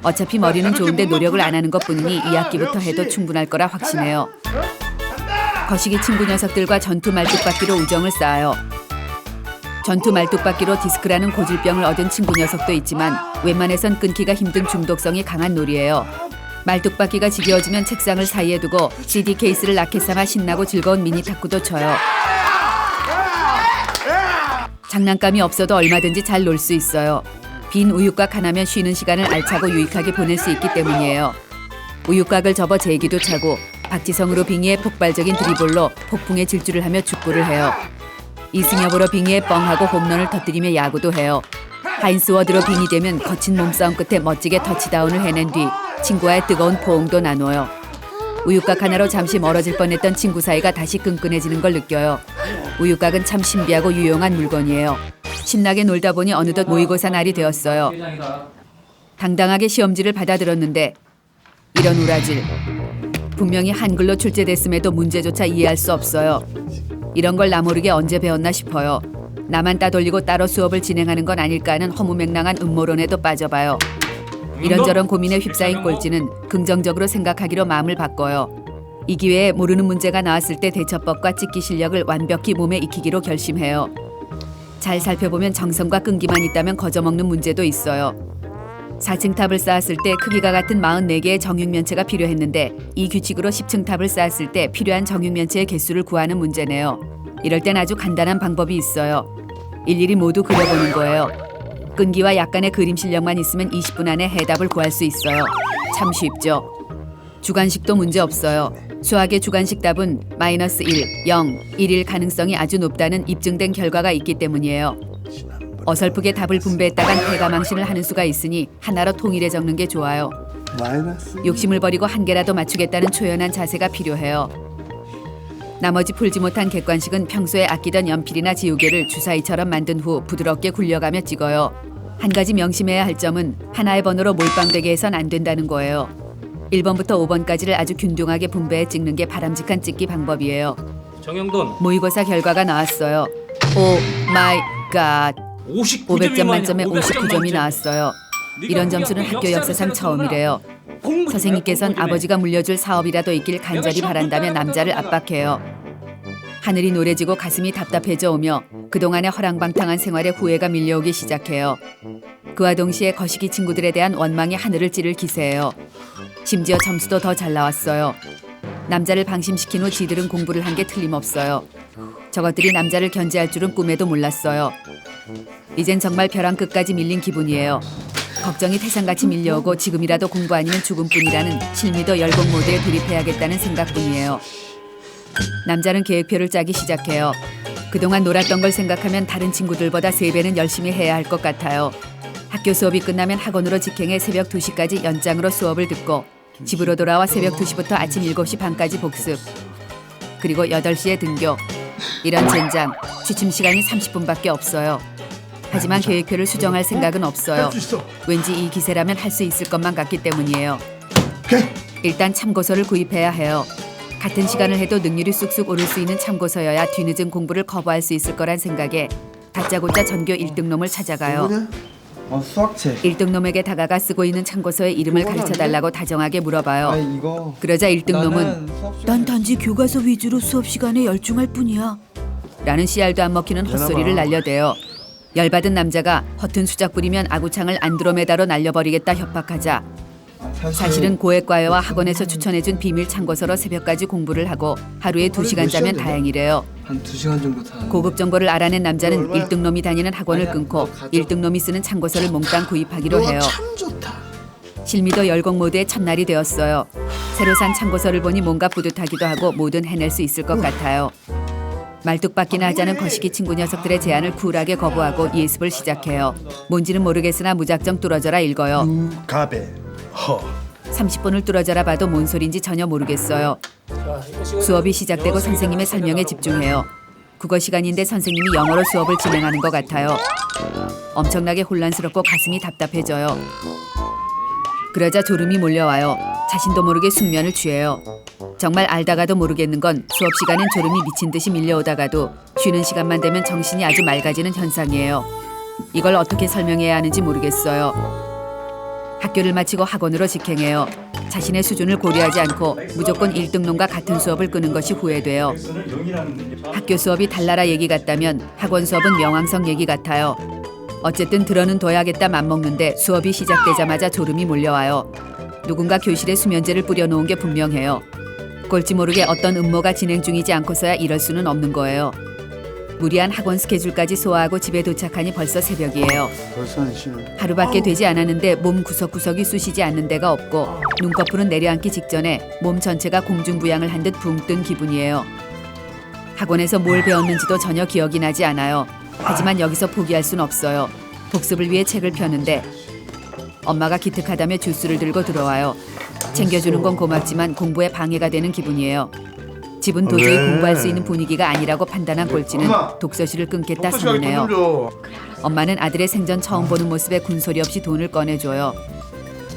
어차피 머리는 좋은데 노력을 안 하는 것뿐이니 2학기부터 해도 충분할 거라 확신해요. 거시기 친구 녀석들과 전투 말뚝박기로 우정을 쌓아요. 전투 말뚝박기로 디스크라는 고질병을 얻은 친구 녀석도 있지만 웬만해선 끊기가 힘든 중독성이 강한 놀이예요. 말뚝박기가 지겨워지면 책상을 사이에 두고 CD 케이스를 라켓 삼아 신나고 즐거운 미니 탁구도 쳐요. 장난감이 없어도 얼마든지 잘 놀 수 있어요. 빈 우유곽 하나면 쉬는 시간을 알차고 유익하게 보낼 수 있기 때문이에요. 우유곽을 접어 제기도 차고 박지성으로 빙의에 폭발적인 드리블로 폭풍의 질주를 하며 축구를 해요. 이승엽으로 빙의에 뻥하고 홈런을 터뜨리며 야구도 해요. 하인스 워드로 빙의되면 거친 몸싸움 끝에 멋지게 터치다운을 해낸 뒤 친구와의 뜨거운 포옹도 나눠요. 우유곽 하나로 잠시 멀어질 뻔했던 친구 사이가 다시 끈끈해지는 걸 느껴요. 우유곽은 참 신비하고 유용한 물건이에요. 신나게 놀다 보니 어느덧 모의고사 날이 되었어요. 당당하게 시험지를 받아들었는데 이런 우라질. 분명히 한글로 출제됐음에도 문제조차 이해할 수 없어요. 이런 걸 나 모르게 언제 배웠나 싶어요. 나만 따돌리고 따로 수업을 진행하는 건 아닐까 하는 허무맹랑한 음모론에도 빠져봐요. 이런저런 고민에 휩싸인 꼴찌는 긍정적으로 생각하기로 마음을 바꿔요. 이 기회에 모르는 문제가 나왔을 때 대처법과 찍기 실력을 완벽히 몸에 익히기로 결심해요. 잘 살펴보면 정성과 끈기만 있다면 거저먹는 문제도 있어요. 4층 탑을 쌓았을 때 크기가 같은 44개의 정육면체가 필요했는데 이 규칙으로 10층 탑을 쌓았을 때 필요한 정육면체의 개수를 구하는 문제네요. 이럴 땐 아주 간단한 방법이 있어요. 일일이 모두 그려보는 거예요. 끈기와 약간의 그림 실력만 있으면 20분 안에 해답을 구할 수 있어요. 참 쉽죠. 주관식도 문제 없어요. 수학의 주관식 답은 -1, 0, 1일 가능성이 아주 높다는 입증된 결과가 있기 때문이에요. 어설프게 답을 분배했다간 패가망신을 하는 수가 있으니 하나로 통일해 적는 게 좋아요. 욕심을 버리고 한 개라도 맞추겠다는 초연한 자세가 필요해요. 나머지 풀지 못한 객관식은 평소에 아끼던 연필이나 지우개를 주사위처럼 만든 후 부드럽게 굴려가며 찍어요. 한 가지 명심해야 할 점은 하나의 번호로 몰빵되게 해선 안 된다는 거예요. 1번부터 5번까지를 아주 균등하게 분배해 찍는 게 바람직한 찍기 방법이에요. 정영돈. 모의고사 결과가 나왔어요. 오 마이 갓. 500점 만점에 59점이 나왔어요. 이런 점수는 학교 역사상 처음이래요. 선생님께선 아버지가 물려줄 사업이라도 있길 간절히 바란다며 남자를 압박해요. 하늘이 노래지고 가슴이 답답해져 오며 그동안의 허랑방탕한 생활에 후회가 밀려오기 시작해요. 그와 동시에 거시기 친구들에 대한 원망이 하늘을 찌를 기세예요. 심지어 점수도 더 잘 나왔어요. 남자를 방심시킨 후 지들은 공부를 한 게 틀림없어요. 저것들이 남자를 견제할 줄은 꿈에도 몰랐어요. 이젠 정말 벼랑 끝까지 밀린 기분이에요. 걱정이 태산같이 밀려오고 지금이라도 공부 아니면 죽음뿐이라는 실미도 열공 모드에 돌입해야겠다는 생각뿐이에요. 남자는 계획표를 짜기 시작해요. 그동안 놀았던 걸 생각하면 다른 친구들보다 3배는 열심히 해야 할 것 같아요. 학교 수업이 끝나면 학원으로 직행해 새벽 2시까지 연장으로 수업을 듣고 집으로 돌아와 새벽 2시부터 아침 7시 반까지 복습. 그리고 8시에 등교. 이런 젠장, 취침 시간이 30분밖에 없어요. 하지만 계획표를 수정할 생각은 없어요. 왠지 이 기세라면 할 수 있을 것만 같기 때문이에요. 일단 참고서를 구입해야 해요. 같은 시간을 해도 능률이 쑥쑥 오를 수 있는 참고서여야 뒤늦은 공부를 커버할 수 있을 거란 생각에 다짜고짜 전교 1등놈을 찾아가요. 수학책. 1등놈에게 다가가 쓰고 있는 참고서의 이름을 가르쳐달라고 다정하게 물어봐요. 이거. 그러자 1등놈은 난 단지 교과서 위주로 수업 시간에 열중할 뿐이야 라는 씨알도 안 먹히는 헛소리를 날려대요. 열받은 남자가 허튼 수작 부리면 아구창을 안드로메다로 날려버리겠다 협박하자 사실은 고액과외와 학원에서 추천해준 비밀 참고서로 새벽까지 공부를 하고 하루에 2시간 자면 다행이래요. 한 2시간 정도 다. 고급 정보를 알아낸 남자는 1등놈이 다니는 학원을 끊고 1등놈이 쓰는 참고서를 몽땅 구입하기로 해요. 참 좋다. 실미도 열공 모드의 첫날이 되었어요. 새로 산 참고서를 보니 뭔가 뿌듯하기도 하고 뭐든 해낼 수 있을 것 같아요. 말뚝박기나 하자는 거시기 친구 녀석들의 제안을 쿨하게 거부하고 예습을 시작해요. 뭔지는 모르겠으나 무작정 뚫어져라 읽어요. 가베. 허. 30분을 뚫어져라 봐도 뭔 소린지 전혀 모르겠어요. 수업이 시작되고 선생님의 설명에 집중해요. 국어 시간인데 선생님이 영어로 수업을 진행하는 것 같아요. 엄청나게 혼란스럽고 가슴이 답답해져요. 그러자 졸음이 몰려와요. 자신도 모르게 숙면을 취해요. 정말 알다가도 모르겠는 건 수업 시간엔 졸음이 미친 듯이 밀려오다가도 쉬는 시간만 되면 정신이 아주 맑아지는 현상이에요. 이걸 어떻게 설명해야 하는지 모르겠어요. 학교를 마치고 학원으로 직행해요. 자신의 수준을 고려하지 않고 무조건 1등놈과 같은 수업을 끄는 것이 후회돼요. 학교 수업이 달나라 얘기 같다면 학원 수업은 명왕성 얘기 같아요. 어쨌든 들어는 둬야겠다 맘먹는데 수업이 시작되자마자 졸음이 몰려와요. 누군가 교실에 수면제를 뿌려놓은 게 분명해요. 꼴찌 모르게 어떤 음모가 진행 중이지 않고서야 이럴 수는 없는 거예요. 무리한 학원 스케줄까지 소화하고 집에 도착하니 벌써 새벽이에요. 벌써 쉬는. 하루밖에 되지 않았는데 몸 구석구석이 쑤시지 않는 데가 없고 눈꺼풀은 내려앉기 직전에 몸 전체가 공중부양을 한 듯 붕 뜬 기분이에요. 학원에서 뭘 배웠는지도 전혀 기억이 나지 않아요. 하지만 여기서 포기할 순 없어요. 복습을 위해 책을 펴는데 엄마가 기특하다며 주스를 들고 들어와요. 챙겨주는 건 고맙지만 공부에 방해가 되는 기분이에요. 집은 도저히 공부할 수 있는 분위기가 아니라고 판단한 꼴찌는 독서실을 끊겠다 선언해요. 엄마는 아들의 생전 처음 보는 모습에 군소리 없이 돈을 꺼내줘요.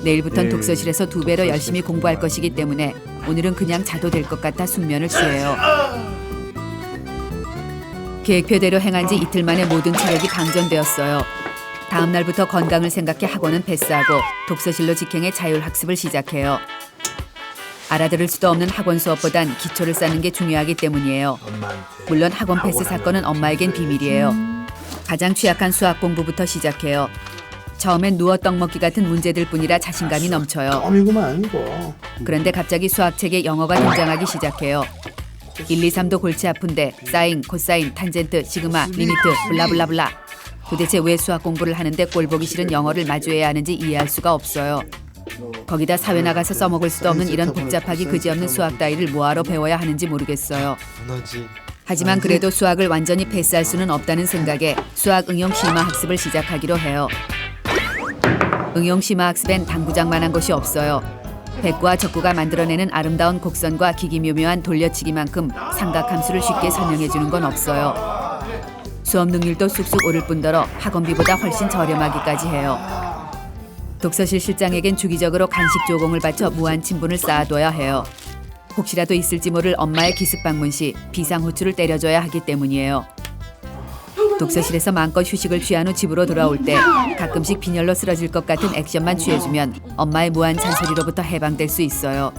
내일부턴 독서실에서 2배로 열심히 공부할 것이기 때문에 오늘은 그냥 자도 될 것 같아 숙면을 취해요. 계획표대로 행한 지 이틀 만에 모든 체력이 방전되었어요. 다음 날부터 건강을 생각해 학원은 패스하고 독서실로 직행해 자율학습을 시작해요. 알아들을 수도 없는 학원 수업보단 기초를 쌓는 게 중요하기 때문이에요. 물론 학원 패스 사건은 엄마에겐 비밀이에요. 가장 취약한 수학 공부부터 시작해요. 처음엔 누워 떡 먹기 같은 문제들 뿐이라 자신감이 넘쳐요. 껌이구만 이거. 그런데 갑자기 수학책에 영어가 등장하기 시작해요. 1, 2, 3도 골치 아픈데 사인, 코사인, 탄젠트, 시그마, 리미트, 블라블라블라. 도대체 왜 수학 공부를 하는데 꼴보기 싫은 영어를 마주해야 하는지 이해할 수가 없어요. 거기다 사회 나가서 써먹을 수도 없는 이런 복잡하기 그지없는 수학 따위를 뭐하러 배워야 하는지 모르겠어요. 하지만 그래도 수학을 완전히 패스할 수는 없다는 생각에 수학 응용 심화 학습을 시작하기로 해요. 응용 심화 학습엔 당구장만한 것이 없어요. 백구와 적구가 만들어내는 아름다운 곡선과 기기묘묘한 돌려치기만큼 삼각함수를 쉽게 설명해주는 건 없어요. 수업 능률도 쑥쑥 오를 뿐더러 학원비보다 훨씬 저렴하기까지 해요. 독서실 실장에겐 주기적으로 간식 조공을 바쳐 무한 친분을 쌓아둬야 해요. 혹시라도 있을지 모를 엄마의 기습 방문 시 비상호출을 때려줘야 하기 때문이에요. 독서실에서 마음껏 휴식을 취한 후 집으로 돌아올 때 가끔씩 빈혈로 쓰러질 것 같은 액션만 취해주면 엄마의 무한 잔소리로부터 해방될 수 있어요.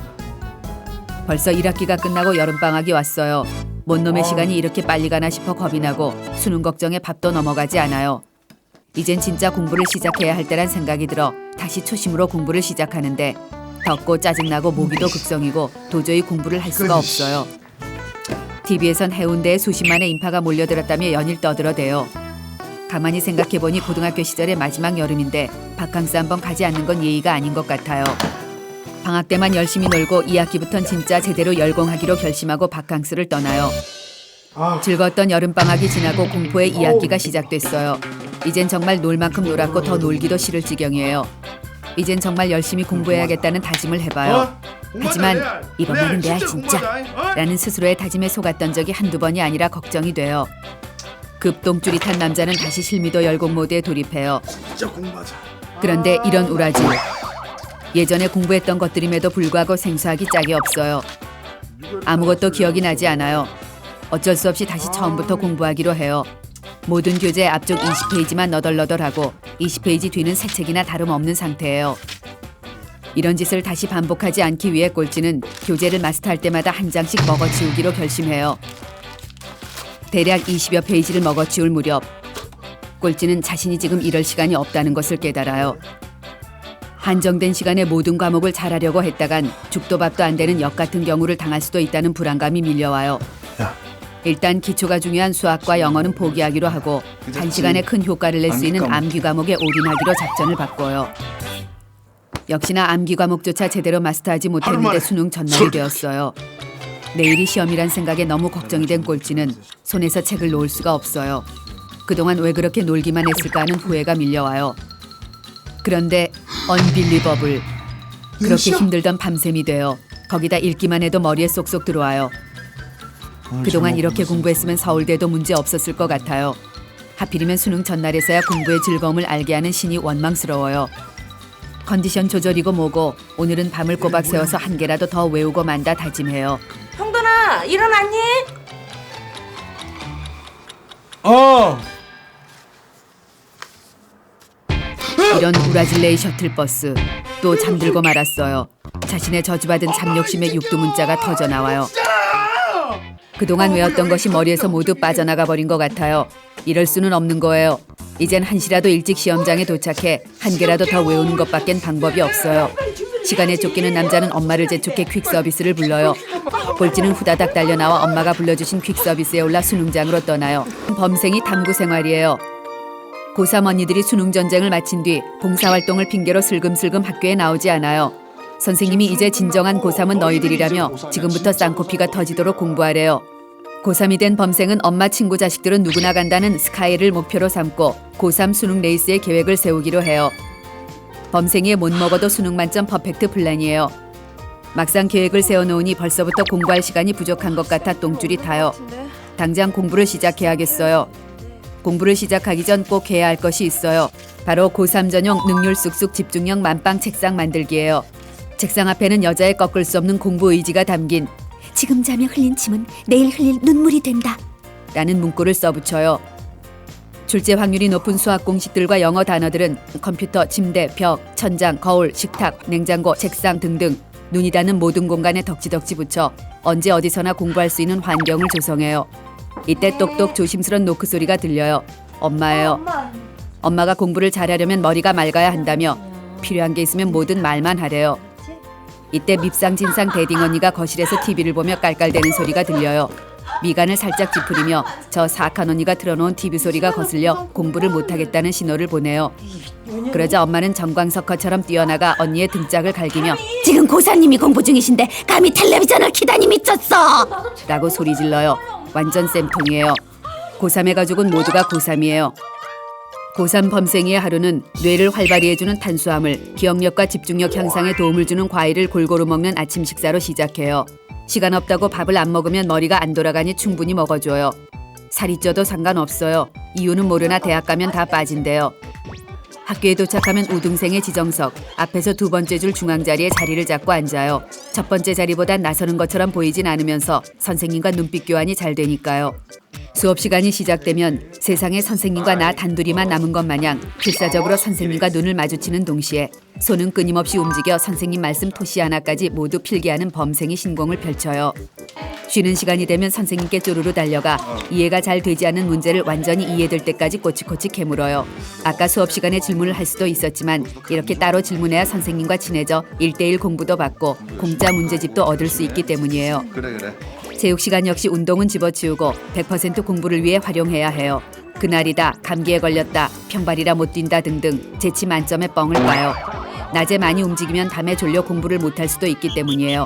벌써 1학기가 끝나고 여름방학이 왔어요. 뭔 놈의 시간이 이렇게 빨리 가나 싶어 겁이 나고 수능 걱정에 밥도 넘어가지 않아요. 이젠 진짜 공부를 시작해야 할 때란 생각이 들어 다시 초심으로 공부를 시작하는데 덥고 짜증나고 모기도 극성이고 도저히 공부를 할 수가 없어요. TV에선 해운대에 수십만의 인파가 몰려들었다며 연일 떠들어대요. 가만히 생각해보니 고등학교 시절의 마지막 여름인데 바캉스 한번 가지 않는 건 예의가 아닌 것 같아요. 방학 때만 열심히 놀고 2학기부턴 진짜 제대로 열공하기로 결심하고 바캉스를 떠나요. 즐거웠던 여름방학이 지나고 공포의 2학기가 시작됐어요. 이젠 정말 놀 만큼 놀았고 더 놀기도 싫을 지경이에요. 이젠 정말 열심히 공부해야겠다는 다짐을 해봐요. 하지만 이번만은 내야 진짜 라는 스스로의 다짐에 속았던 적이 한두 번이 아니라 걱정이 돼요. 급똥줄이 탄 남자는 다시 실미도 열공 모드에 돌입해요. 진짜 공부하자. 그런데 이런 우라지. 예전에 공부했던 것들임에도 불구하고 생소하기 짝이 없어요. 아무것도 기억이 나지 않아요. 어쩔 수 없이 다시 처음부터 공부하기로 해요. 모든 교재 앞쪽 20페이지만 너덜너덜하고 20페이지 뒤는 새 책이나 다름없는 상태예요. 이런 짓을 다시 반복하지 않기 위해 꼴찌는 교재를 마스터할 때마다 한 장씩 먹어치우기로 결심해요. 대략 20여 페이지를 먹어치울 무렵 꼴찌는 자신이 지금 이럴 시간이 없다는 것을 깨달아요. 한정된 시간에 모든 과목을 잘하려고 했다간 죽도 밥도 안 되는 역 같은 경우를 당할 수도 있다는 불안감이 밀려와요. 야. 일단 기초가 중요한 수학과 영어는 포기하기로 하고 단시간에 큰 효과를 낼 수 있는 암기 과목에 올인하기로 작전을 바꿔요. 역시나 암기 과목조차 제대로 마스터하지 못했는데 수능 전날이 되었어요. 내일이 시험이란 생각에 너무 걱정이 된 꼴찌는 손에서 책을 놓을 수가 없어요. 그동안 왜 그렇게 놀기만 했을까 하는 후회가 밀려와요. 그런데 언빌리버블. 그렇게 힘들던 밤샘이 돼요. 거기다 읽기만 해도 머리에 쏙쏙 들어와요. 그동안 이렇게 공부했으면 서울대도 문제 없었을 것 같아요. 하필이면 수능 전날에서야 공부의 즐거움을 알게 하는 신이 원망스러워요. 컨디션 조절이고 뭐고 오늘은 밤을 꼬박 새워서 한 개라도 더 외우고 만다 다짐해요. 형돈아 일어났니? 이런 우라질레이 셔틀버스 또 잠들고 말았어요. 자신의 저주받은 잠욕심의 육두문자가 터져나와요. 그동안 외웠던 것이 머리에서 모두 빠져나가 버린 것 같아요. 이럴 수는 없는 거예요. 이젠 한시라도 일찍 시험장에 도착해 한 개라도 더 외우는 것밖엔 방법이 없어요. 시간에 쫓기는 남자는 엄마를 재촉해 퀵서비스를 불러요. 꼴찌는 후다닥 달려나와 엄마가 불러주신 퀵서비스에 올라 수능장으로 떠나요. 범생이 탐구 생활이에요. 고3 언니들이 수능 전쟁을 마친 뒤 봉사활동을 핑계로 슬금슬금 학교에 나오지 않아요. 선생님이 이제 진정한 고3은 너희들이라며 지금부터 쌍코피가 터지도록 공부하래요. 고3이 된 범생은 엄마 친구 자식들은 누구나 간다는 스카이를 목표로 삼고 고3 수능 레이스의 계획을 세우기로 해요. 범생이 못 먹어도 수능 만점 퍼펙트 플랜이에요. 막상 계획을 세워놓으니 벌써부터 공부할 시간이 부족한 것 같아 똥줄이 타요. 당장 공부를 시작해야겠어요. 공부를 시작하기 전 꼭 해야 할 것이 있어요. 바로 고3 전용 능률 쑥쑥 집중력 만빵 책상 만들기예요. 책상 앞에는 여자의 꺾을 수 없는 공부 의지가 담긴 지금 자며 흘린 침은 내일 흘릴 눈물이 된다 라는 문구를 써붙여요. 출제 확률이 높은 수학 공식들과 영어 단어들은 컴퓨터, 침대, 벽, 천장, 거울, 식탁, 냉장고, 책상 등등 눈이 닿는 모든 공간에 덕지덕지 붙여 언제 어디서나 공부할 수 있는 환경을 조성해요. 이때 똑똑 조심스런 노크 소리가 들려요. 엄마예요. 엄마가 공부를 잘하려면 머리가 맑아야 한다며 필요한 게 있으면 뭐든 말만 하래요. 이때 밉상진상 대딩 언니가 거실에서 TV를 보며 깔깔대는 소리가 들려요. 미간을 살짝 찌푸리며 저 사악한 언니가 틀어놓은 TV 소리가 거슬려 공부를 못하겠다는 신호를 보내요. 그러자 엄마는 정광석커처럼 뛰어나가 언니의 등짝을 갈기며 지금 고사님이 공부 중이신데 감히 텔레비전을 키다니 미쳤어 라고 소리 질러요. 완전 쌤통이에요. 고3의 가족은 모두가 고3이에요. 고3 범생이의 하루는 뇌를 활발히 해주는 탄수화물, 기억력과 집중력 향상에 도움을 주는 과일을 골고루 먹는 아침 식사로 시작해요. 시간 없다고 밥을 안 먹으면 머리가 안 돌아가니 충분히 먹어줘요. 살이 쪄도 상관없어요. 이유는 모르나 대학 가면 다 빠진대요. 학교에 도착하면 우등생의 지정석, 앞에서 두 번째 줄 중앙자리에 자리를 잡고 앉아요. 첫 번째 자리보단 나서는 것처럼 보이진 않으면서 선생님과 눈빛 교환이 잘 되니까요. 수업 시간이 시작되면 세상에 선생님과 나 단둘이만 남은 것 마냥 필사적으로 선생님과 눈을 마주치는 동시에 손은 끊임없이 움직여 선생님 말씀 토시 하나까지 모두 필기하는 범생이 신공을 펼쳐요. 쉬는 시간이 되면 선생님께 쪼르르 달려가 이해가 잘 되지 않는 문제를 완전히 이해될 때까지 꼬치꼬치 캐물어요. 아까 수업 시간에 질문을 할 수도 있었지만 이렇게 따로 질문해야 선생님과 친해져 1대1 공부도 받고 공짜 문제집도 얻을 수 있기 때문이에요. 그래. 체육 시간 역시 운동은 집어치우고 100% 공부를 위해 활용해야 해요. 그날이다, 감기에 걸렸다, 평발이라 못 뛴다 등등 재치 만점의 뻥을 까요. 낮에 많이 움직이면 밤에 졸려 공부를 못할 수도 있기 때문이에요.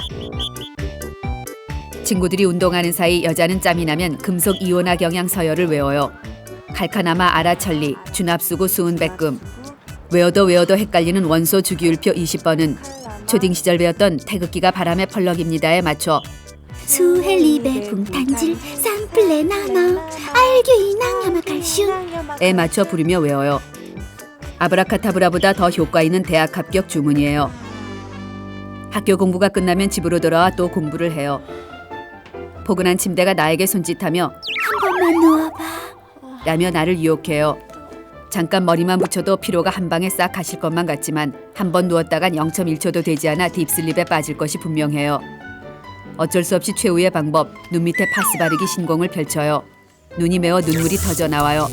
친구들이 운동하는 사이 여자는 짬이 나면 금속 이온화 경향 서열을 외워요. 칼카나마 아라천리, 준합수구 수은백금. 외워도 헷갈리는 원소 주기율표 20번은 초딩 시절 배웠던 태극기가 바람에 펄럭입니다에 맞춰 수헬리베 붕탄질 산플레 나노 알규 이낭야마 칼슘 맞춰 부르며 외워요. 아브라카타브라보다 더 효과 있는 대학 합격 주문이에요. 학교 공부가 끝나면 집으로 돌아와 또 공부를 해요. 포근한 침대가 나에게 손짓하며 한 번만 누워봐. 라며 나를 유혹해요. 잠깐 머리만 붙여도 피로가 한 방에 싹 가실 것만 같지만 한 번 누웠다간 0.1초도 되지 않아 딥슬립에 빠질 것이 분명해요. 어쩔 수 없이 최후의 방법, 눈 밑에 파스 바르기 신공을 펼쳐요. 눈이 메어 눈물이 터져 나와요.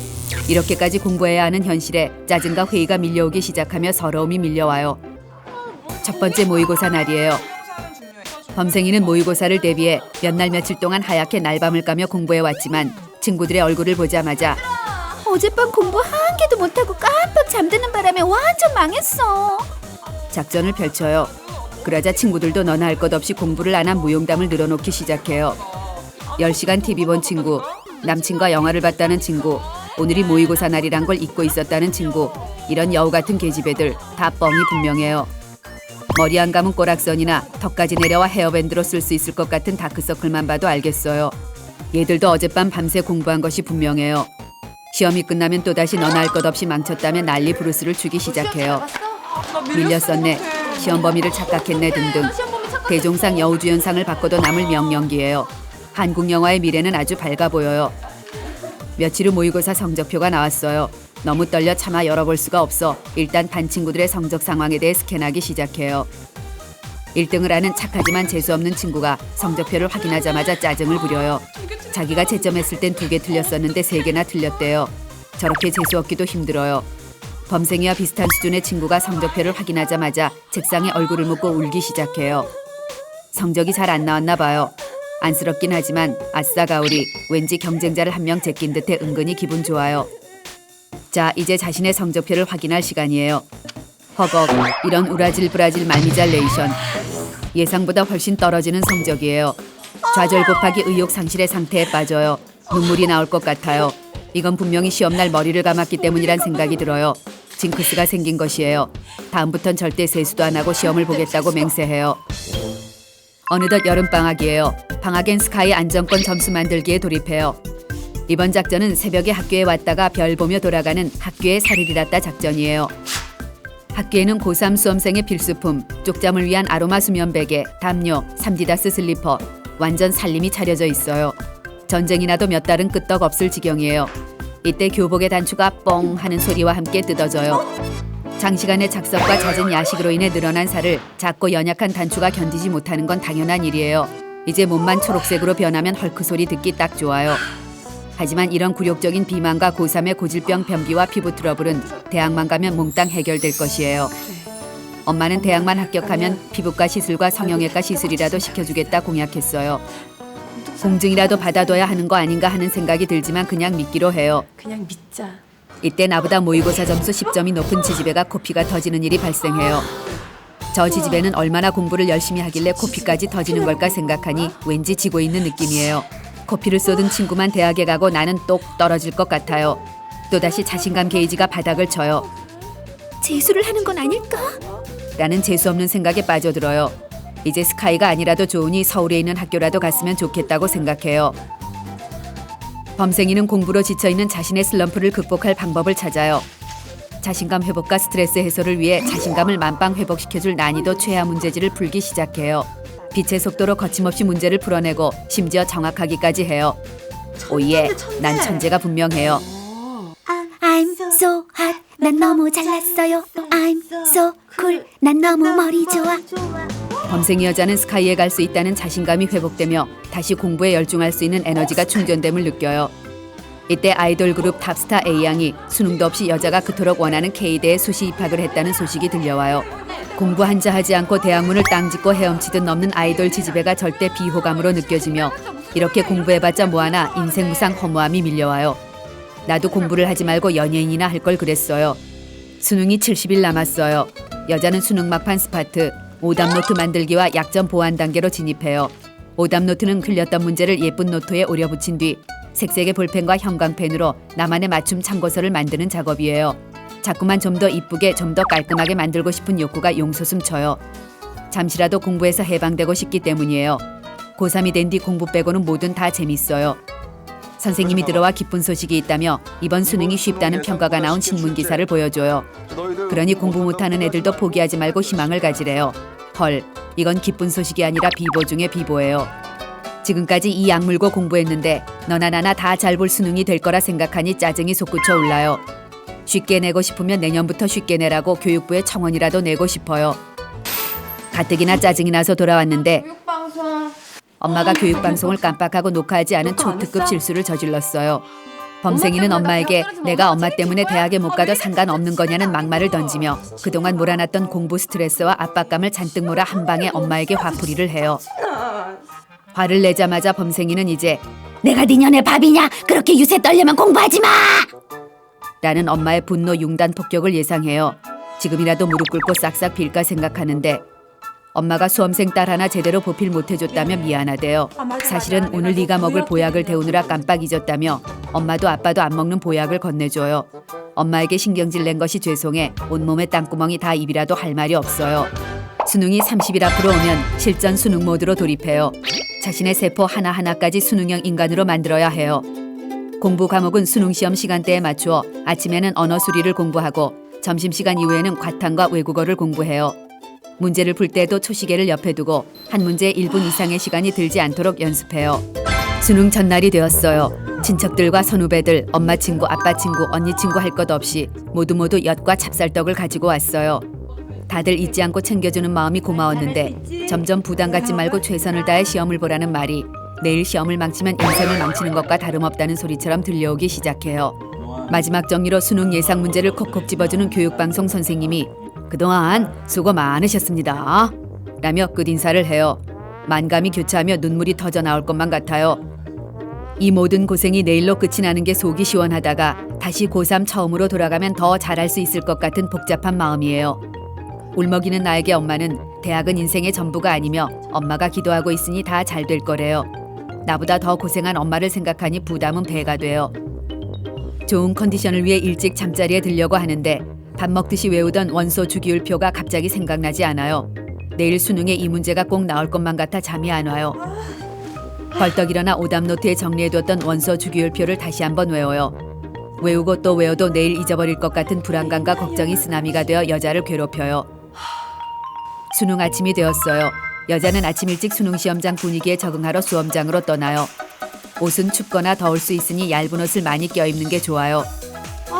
이렇게까지 공부해야 하는 현실에 짜증과 회의가 밀려오기 시작하며 서러움이 밀려와요. 첫 번째 모의고사 날이에요. 범생이는 모의고사를 대비해 몇 날 며칠 동안 하얗게 날밤을 까며 공부해왔지만 친구들의 얼굴을 보자마자 어젯밤 공부 한 개도 못하고 깜빡 잠드는 바람에 완전 망했어. 작전을 펼쳐요. 그러자 친구들도 너나 할 것 없이 공부를 안 한 무용담을 늘어놓기 시작해요. 10시간 TV 본 친구, 남친과 영화를 봤다는 친구, 오늘이 모의고사 날이란 걸 잊고 있었다는 친구, 이런 여우 같은 계집애들 다 뻥이 분명해요. 머리 안 감은 꼬락선이나 턱까지 내려와 헤어밴드로 쓸 수 있을 것 같은 다크서클만 봐도 알겠어요. 얘들도 어젯밤 밤새 공부한 것이 분명해요. 시험이 끝나면 또다시 너나 할 것 없이 망쳤다며 난리 부르스를 주기 시작해요. 밀렸었네, 시험 범위를 착각했네 등등. 대종상 여우주연상을 받고도 남을 명령기예요. 한국 영화의 미래는 아주 밝아 보여요. 며칠 후 모의고사 성적표가 나왔어요. 너무 떨려 차마 열어볼 수가 없어 일단 반 친구들의 성적 상황에 대해 스캔하기 시작해요. 1등을 하는 착하지만 재수없는 친구가 성적표를 확인하자마자 짜증을 부려요. 자기가 채점했을 땐 2개 틀렸었는데 3개나 틀렸대요. 저렇게 재수없기도 힘들어요. 범생이와 비슷한 수준의 친구가 성적표를 확인하자마자 책상에 얼굴을 묻고 울기 시작해요. 성적이 잘 안 나왔나 봐요. 안쓰럽긴 하지만 아싸 가오리, 왠지 경쟁자를 한 명 제낀 듯해 은근히 기분 좋아요. 자, 이제 자신의 성적표를 확인할 시간이에요. 허걱, 이런 우라질 브라질 말미잘 레이션. 예상보다 훨씬 떨어지는 성적이에요. 좌절 곱하기 의욕 상실의 상태에 빠져요. 눈물이 나올 것 같아요. 이건 분명히 시험날 머리를 감았기 때문이란 생각이 들어요. 징크스가 생긴 것이에요. 다음부턴 절대 세수도 안 하고 시험을 보겠다고 맹세해요. 어느덧 여름방학이에요. 방학엔 스카이 안정권 점수 만들기에 돌입해요. 이번 작전은 새벽에 학교에 왔다가 별 보며 돌아가는 학교의 사리리라따 작전이에요. 학교에는 고3 수험생의 필수품, 쪽잠을 위한 아로마 수면 베개, 담요, 3디다스 슬리퍼, 완전 살림이 차려져 있어요. 전쟁이 나도 몇 달은 끄떡 없을 지경이에요. 이때 교복의 단추가 뻥 하는 소리와 함께 뜯어져요. 장시간의 작성과 잦은 야식으로 인해 늘어난 살을 작고 연약한 단추가 견디지 못하는 건 당연한 일이에요. 이제 몸만 초록색으로 변하면 헐크 소리 듣기 딱 좋아요. 하지만 이런 굴욕적인 비만과 고3의 고질병 변비와 피부 트러블은 대학만 가면 몽땅 해결될 것이에요. 엄마는 대학만 합격하면 피부과 시술과 성형외과 시술이라도 시켜주겠다 공약했어요. 공증이라도 받아둬야 하는 거 아닌가 하는 생각이 들지만 그냥 믿기로 해요. 그냥 믿자. 이때 나보다 모의고사 점수 10점이 높은 지지배가 코피가 터지는 일이 발생해요. 저 지지배는 얼마나 공부를 열심히 하길래 코피까지 터지는 걸까 생각하니 왠지 지고 있는 느낌이에요. 코피를 쏟은 친구만 대학에 가고 나는 똑 떨어질 것 같아요. 또다시 자신감 게이지가 바닥을 쳐요. 재수를 하는 건 아닐까? 라는 재수없는 생각에 빠져들어요. 이제 스카이가 아니라도 좋으니 서울에 있는 학교라도 갔으면 좋겠다고 생각해요. 범생이는 공부로 지쳐있는 자신의 슬럼프를 극복할 방법을 찾아요. 자신감 회복과 스트레스 해소를 위해 자신감을 만빵 회복시켜줄 난이도 최하 문제지를 풀기 시작해요. 빛의 속도로 거침없이 문제를 풀어내고 심지어 정확하기까지 해요. 오예, 난 천재가 분명해요. I'm so hot. 난 너무 잘났어요. I'm so cool. 난 너무 머리 좋아. 범생이 여자는 스카이에 갈 수 있다는 자신감이 회복되며 다시 공부에 열중할 수 있는 에너지가 충전됨을 느껴요. 이때 아이돌 그룹 탑스타 A양이 수능도 없이 여자가 그토록 원하는 K대에 수시 입학을 했다는 소식이 들려와요. 공부 한자 하지 않고 대학문을 땅짓고 헤엄치듯 넘는 아이돌 지지배가 절대 비호감으로 느껴지며 이렇게 공부해봤자 뭐하나 인생 무상 허무함이 밀려와요. 나도 공부를 하지 말고 연예인이나 할 걸 그랬어요. 수능이 70일 남았어요. 여자는 수능 막판 스파트, 오답노트 만들기와 약점 보완 단계로 진입해요. 오답노트는 틀렸던 문제를 예쁜 노트에 오려붙인 뒤 색색의 볼펜과 형광펜으로 나만의 맞춤 참고서를 만드는 작업이에요. 자꾸만 좀 더 이쁘게 좀 더 깔끔하게 만들고 싶은 욕구가 용솟음쳐요. 잠시라도 공부해서 해방되고 싶기 때문이에요. 고3이 된 뒤 공부 빼고는 뭐든 다 재밌어요. 선생님이 들어와 기쁜 소식이 있다며 이번 수능이 쉽다는 평가가 나온 신문 기사를 보여줘요. 그러니 공부 못하는 애들도 포기하지 말고 희망을 가지래요. 헐, 이건 기쁜 소식이 아니라 비보 중에 비보예요. 지금까지 이 약물고 공부했는데 너나 나나 다 잘 볼 수능이 될 거라 생각하니 짜증이 솟구쳐 올라요. 쉽게 내고 싶으면 내년부터 쉽게 내라고 교육부에 청원이라도 내고 싶어요. 가뜩이나 짜증이 나서 돌아왔는데 엄마가 교육방송을 깜빡하고 녹화하지 않은 초특급 실수를 저질렀어요. 범생이는 엄마에게 내가 엄마 때문에 대학에 못 가도 상관없는 거냐는 막말을 던지며 그동안 몰아놨던 공부 스트레스와 압박감을 잔뜩 몰아 한 방에 엄마에게 화풀이를 해요. 화를 내자마자 범생이는 이제 내가 네 년의 밥이냐? 그렇게 유세 떨려면 공부하지 마. 라는 엄마의 분노 융단 폭격을 예상해요. 지금이라도 무릎 꿇고 싹싹 빌까 생각하는데 엄마가 수험생 딸 하나 제대로 보필 못해줬다며 미안하대요. 사실은 오늘 네가 먹을 보약을 데우느라 깜빡 잊었다며 엄마도 아빠도 안 먹는 보약을 건네줘요. 엄마에게 신경질 낸 것이 죄송해 온몸에 땅구멍이 다 입이라도 할 말이 없어요. 수능이 30일 앞으로 오면 실전 수능 모드로 돌입해요. 자신의 세포 하나하나까지 수능형 인간으로 만들어야 해요. 공부 과목은 수능 시험 시간대에 맞추어 아침에는 언어 수리를 공부하고 점심시간 이후에는 과탐과 외국어를 공부해요. 문제를 풀 때도 초시계를 옆에 두고 한 문제에 1분 이상의 시간이 들지 않도록 연습해요. 수능 전날이 되었어요. 친척들과 선후배들, 엄마 친구, 아빠 친구, 언니 친구 할 것 없이 모두 엿과 찹쌀떡을 가지고 왔어요. 다들 잊지 않고 챙겨주는 마음이 고마웠는데 점점 부담 갖지 말고 최선을 다해 시험을 보라는 말이 내일 시험을 망치면 인생을 망치는 것과 다름없다는 소리처럼 들려오기 시작해요. 마지막 정리로 수능 예상 문제를 콕콕 집어주는 교육방송 선생님이 그동안 수고 많으셨습니다 라며 끝인사를 해요. 만감이 교차하며 눈물이 터져 나올 것만 같아요. 이 모든 고생이 내일로 끝이 나는 게 속이 시원하다가 다시 고3 처음으로 돌아가면 더 잘할 수 있을 것 같은 복잡한 마음이에요. 울먹이는 나에게 엄마는 대학은 인생의 전부가 아니며 엄마가 기도하고 있으니 다 잘 될 거래요. 나보다 더 고생한 엄마를 생각하니 부담은 배가 돼요. 좋은 컨디션을 위해 일찍 잠자리에 들려고 하는데 밥 먹듯이 외우던 원소 주기율표가 갑자기 생각나지 않아요. 내일 수능에 이 문제가 꼭 나올 것만 같아 잠이 안 와요. 벌떡 일어나 오답노트에 정리해뒀던 원소 주기율표를 다시 한번 외워요. 외우고 또 외워도 내일 잊어버릴 것 같은 불안감과 걱정이 쓰나미가 되어 여자를 괴롭혀요. 수능 아침이 되었어요. 여자는 아침 일찍 수능시험장 분위기에 적응하러 수험장으로 떠나요. 옷은 춥거나 더울 수 있으니 얇은 옷을 많이 껴입는 게 좋아요.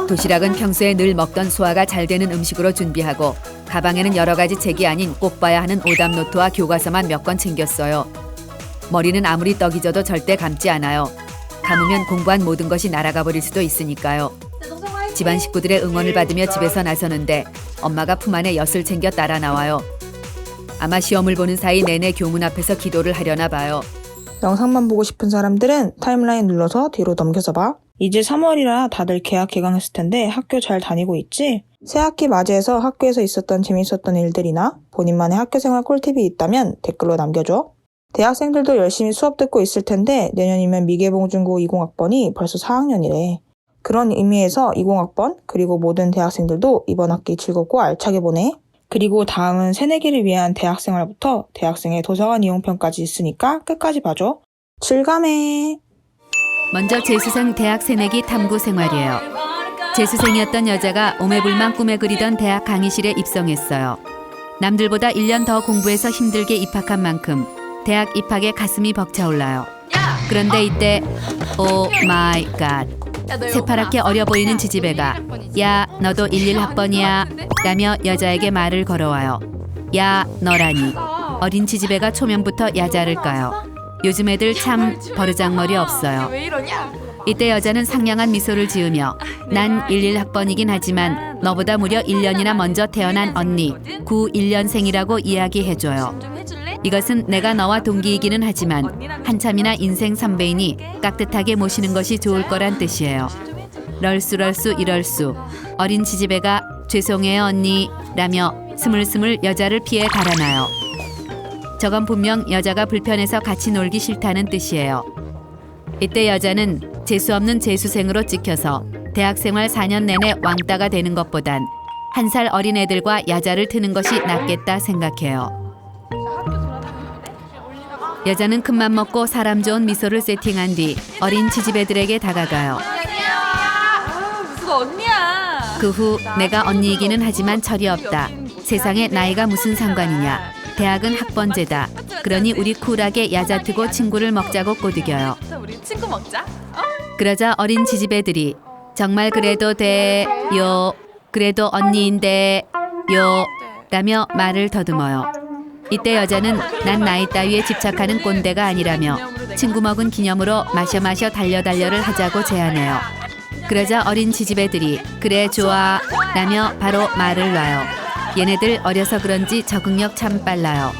도시락은 평소에 늘 먹던 소화가 잘 되는 음식으로 준비하고 가방에는 여러 가지 책이 아닌 꼭 봐야 하는 오답노트와 교과서만 몇 권 챙겼어요. 머리는 아무리 떡이 져도 절대 감지 않아요. 감으면 공부한 모든 것이 날아가 버릴 수도 있으니까요. 집안 식구들의 응원을 받으며 집에서 나서는데 엄마가 품 안에 엿을 챙겨 따라 나와요. 아마 시험을 보는 사이 내내 교문 앞에서 기도를 하려나 봐요. 영상만 보고 싶은 사람들은 타임라인 눌러서 뒤로 넘겨서 봐. 이제 3월이라 다들 개학 개강했을 텐데 학교 잘 다니고 있지? 새학기 맞이해서 학교에서 있었던 재밌었던 일들이나 본인만의 학교생활 꿀팁이 있다면 댓글로 남겨줘. 대학생들도 열심히 수업 듣고 있을 텐데 내년이면 미개봉중고 20학번이 벌써 4학년이래. 그런 의미에서 20학번 그리고 모든 대학생들도 이번 학기 즐겁고 알차게 보내. 그리고 다음은 새내기를 위한 대학생활부터 대학생의 도서관 이용편까지 있으니까 끝까지 봐줘. 즐감해. 먼저 재수생 대학 새내기 탐구 생활이에요. 재수생이었던 여자가 오매불망 꿈에 그리던 대학 강의실에 입성했어요. 남들보다 1년 더 공부해서 힘들게 입학한 만큼 대학 입학에 가슴이 벅차올라요. 그런데 이때 오 마이 갓. 새파랗게 어려 보이는 지지배가 야 너도 11학번이야 라며 여자에게 말을 걸어와요. 야 너라니. 어린 지지배가 초면부터 야자를까요. 요즘 애들 참 버르장머리 없어요. 왜 이러냐? 이때 여자는 상냥한 미소를 지으며 난 11학번이긴 하지만 너보다 무려 1년이나 먼저 태어난 언니 91년생이라고 이야기해줘요. 좀 해줄래? 이것은 내가 너와 동기이기는 하지만 한참이나 인생 선배이니 깍듯하게 모시는 것이 좋을 거란 뜻이에요. 럴수럴수 이럴수. 어린 지지배가 죄송해요 언니 라며 스물스물 여자를 피해 달아나요. 저건 분명 여자가 불편해서 같이 놀기 싫다는 뜻이에요. 이때 여자는 재수없는 재수생으로 찍혀서 대학생활 4년 내내 왕따가 되는 것보단 1살 어린 애들과 야자를 트는 것이 낫겠다 생각해요. 여자는 큰맘 먹고 사람 좋은 미소를 세팅한 뒤 어린 지지배들에게 다가가요. 무슨 언니야? 그 후 내가 언니이기는 하지만 철이 없다. 세상에 나이가 무슨 상관이냐. 대학은 학번제다. 그러니 우리 쿨하게 야자 트고 친구를 먹자고 꼬드겨요. 자, 우리 친구 먹자. 그러자 어린 지지배들이 정말 그래도 돼요. 그래도 언니인데 요 라며 말을 더듬어요. 이때 여자는 난 나이 따위에 집착하는 꼰대가 아니라며 친구 먹은 기념으로 마셔 달려를 하자고 제안해요. 그러자 어린 지지배들이 그래 좋아 라며 바로 말을 놔요. 얘네들 어려서 그런지 적응력 참 빨라요.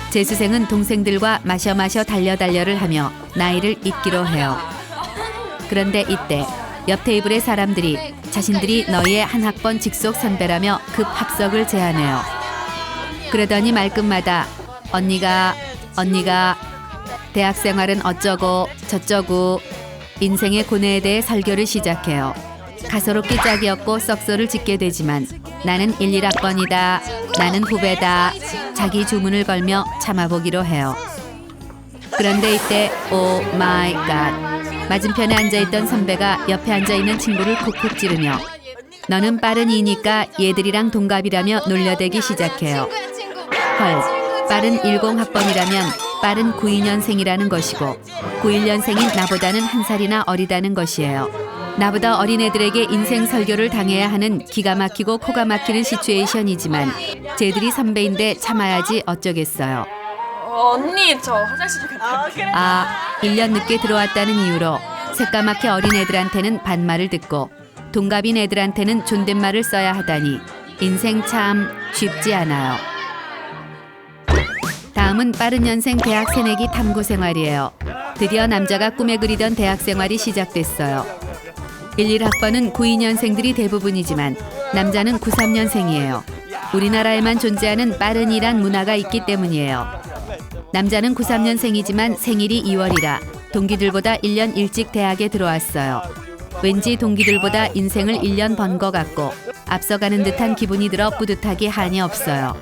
재수생은 동생들과 마셔 달려를 하며 나이를 잊기로 해요. 그런데 이때 옆 테이블의 사람들이 자신들이 너희의 한 학번 직속 선배라며 급 합석을 제안해요. 그러더니 말끝마다 언니가 대학생활은 어쩌고 저쩌고 인생의 고뇌에 대해 설교를 시작해요. 가소롭기 짝이 없고 썩소를 짓게 되지만 나는 11학번이다. 나는 후배다. 자기 주문을 걸며 참아보기로 해요. 그런데 이때 오 마이 갓. 맞은편에 앉아있던 선배가 옆에 앉아있는 친구를 쿡쿡 찌르며 너는 빠른 이니까 얘들이랑 동갑이라며 놀려대기 시작해요. 헐, 빠른 10학번이라면 빠른 92년생이라는 것이고 91년생인 나보다는 한 살이나 어리다는 것이에요. 나보다 어린 애들에게 인생 설교를 당해야 하는 기가 막히고 코가 막히는 시츄에이션이지만 쟤들이 선배인데 참아야지 어쩌겠어요. 언니, 저 화장실 좀 갔다. 1년 늦게 들어왔다는 이유로 새까맣게 어린 애들한테는 반말을 듣고 동갑인 애들한테는 존댓말을 써야 하다니 인생 참 쉽지 않아요. 다음은 빠른 년생 대학 새내기 탐구 생활이에요. 드디어 남자가 꿈에 그리던 대학 생활이 시작됐어요. 11학번은 92년생들이 대부분이지만 남자는 93년생이에요. 우리나라에만 존재하는 빠른이란 문화가 있기 때문이에요. 남자는 93년생이지만 생일이 2월이라 동기들보다 1년 일찍 대학에 들어왔어요. 왠지 동기들보다 인생을 1년 번 것 같고 앞서가는 듯한 기분이 들어 뿌듯하기 한이 없어요.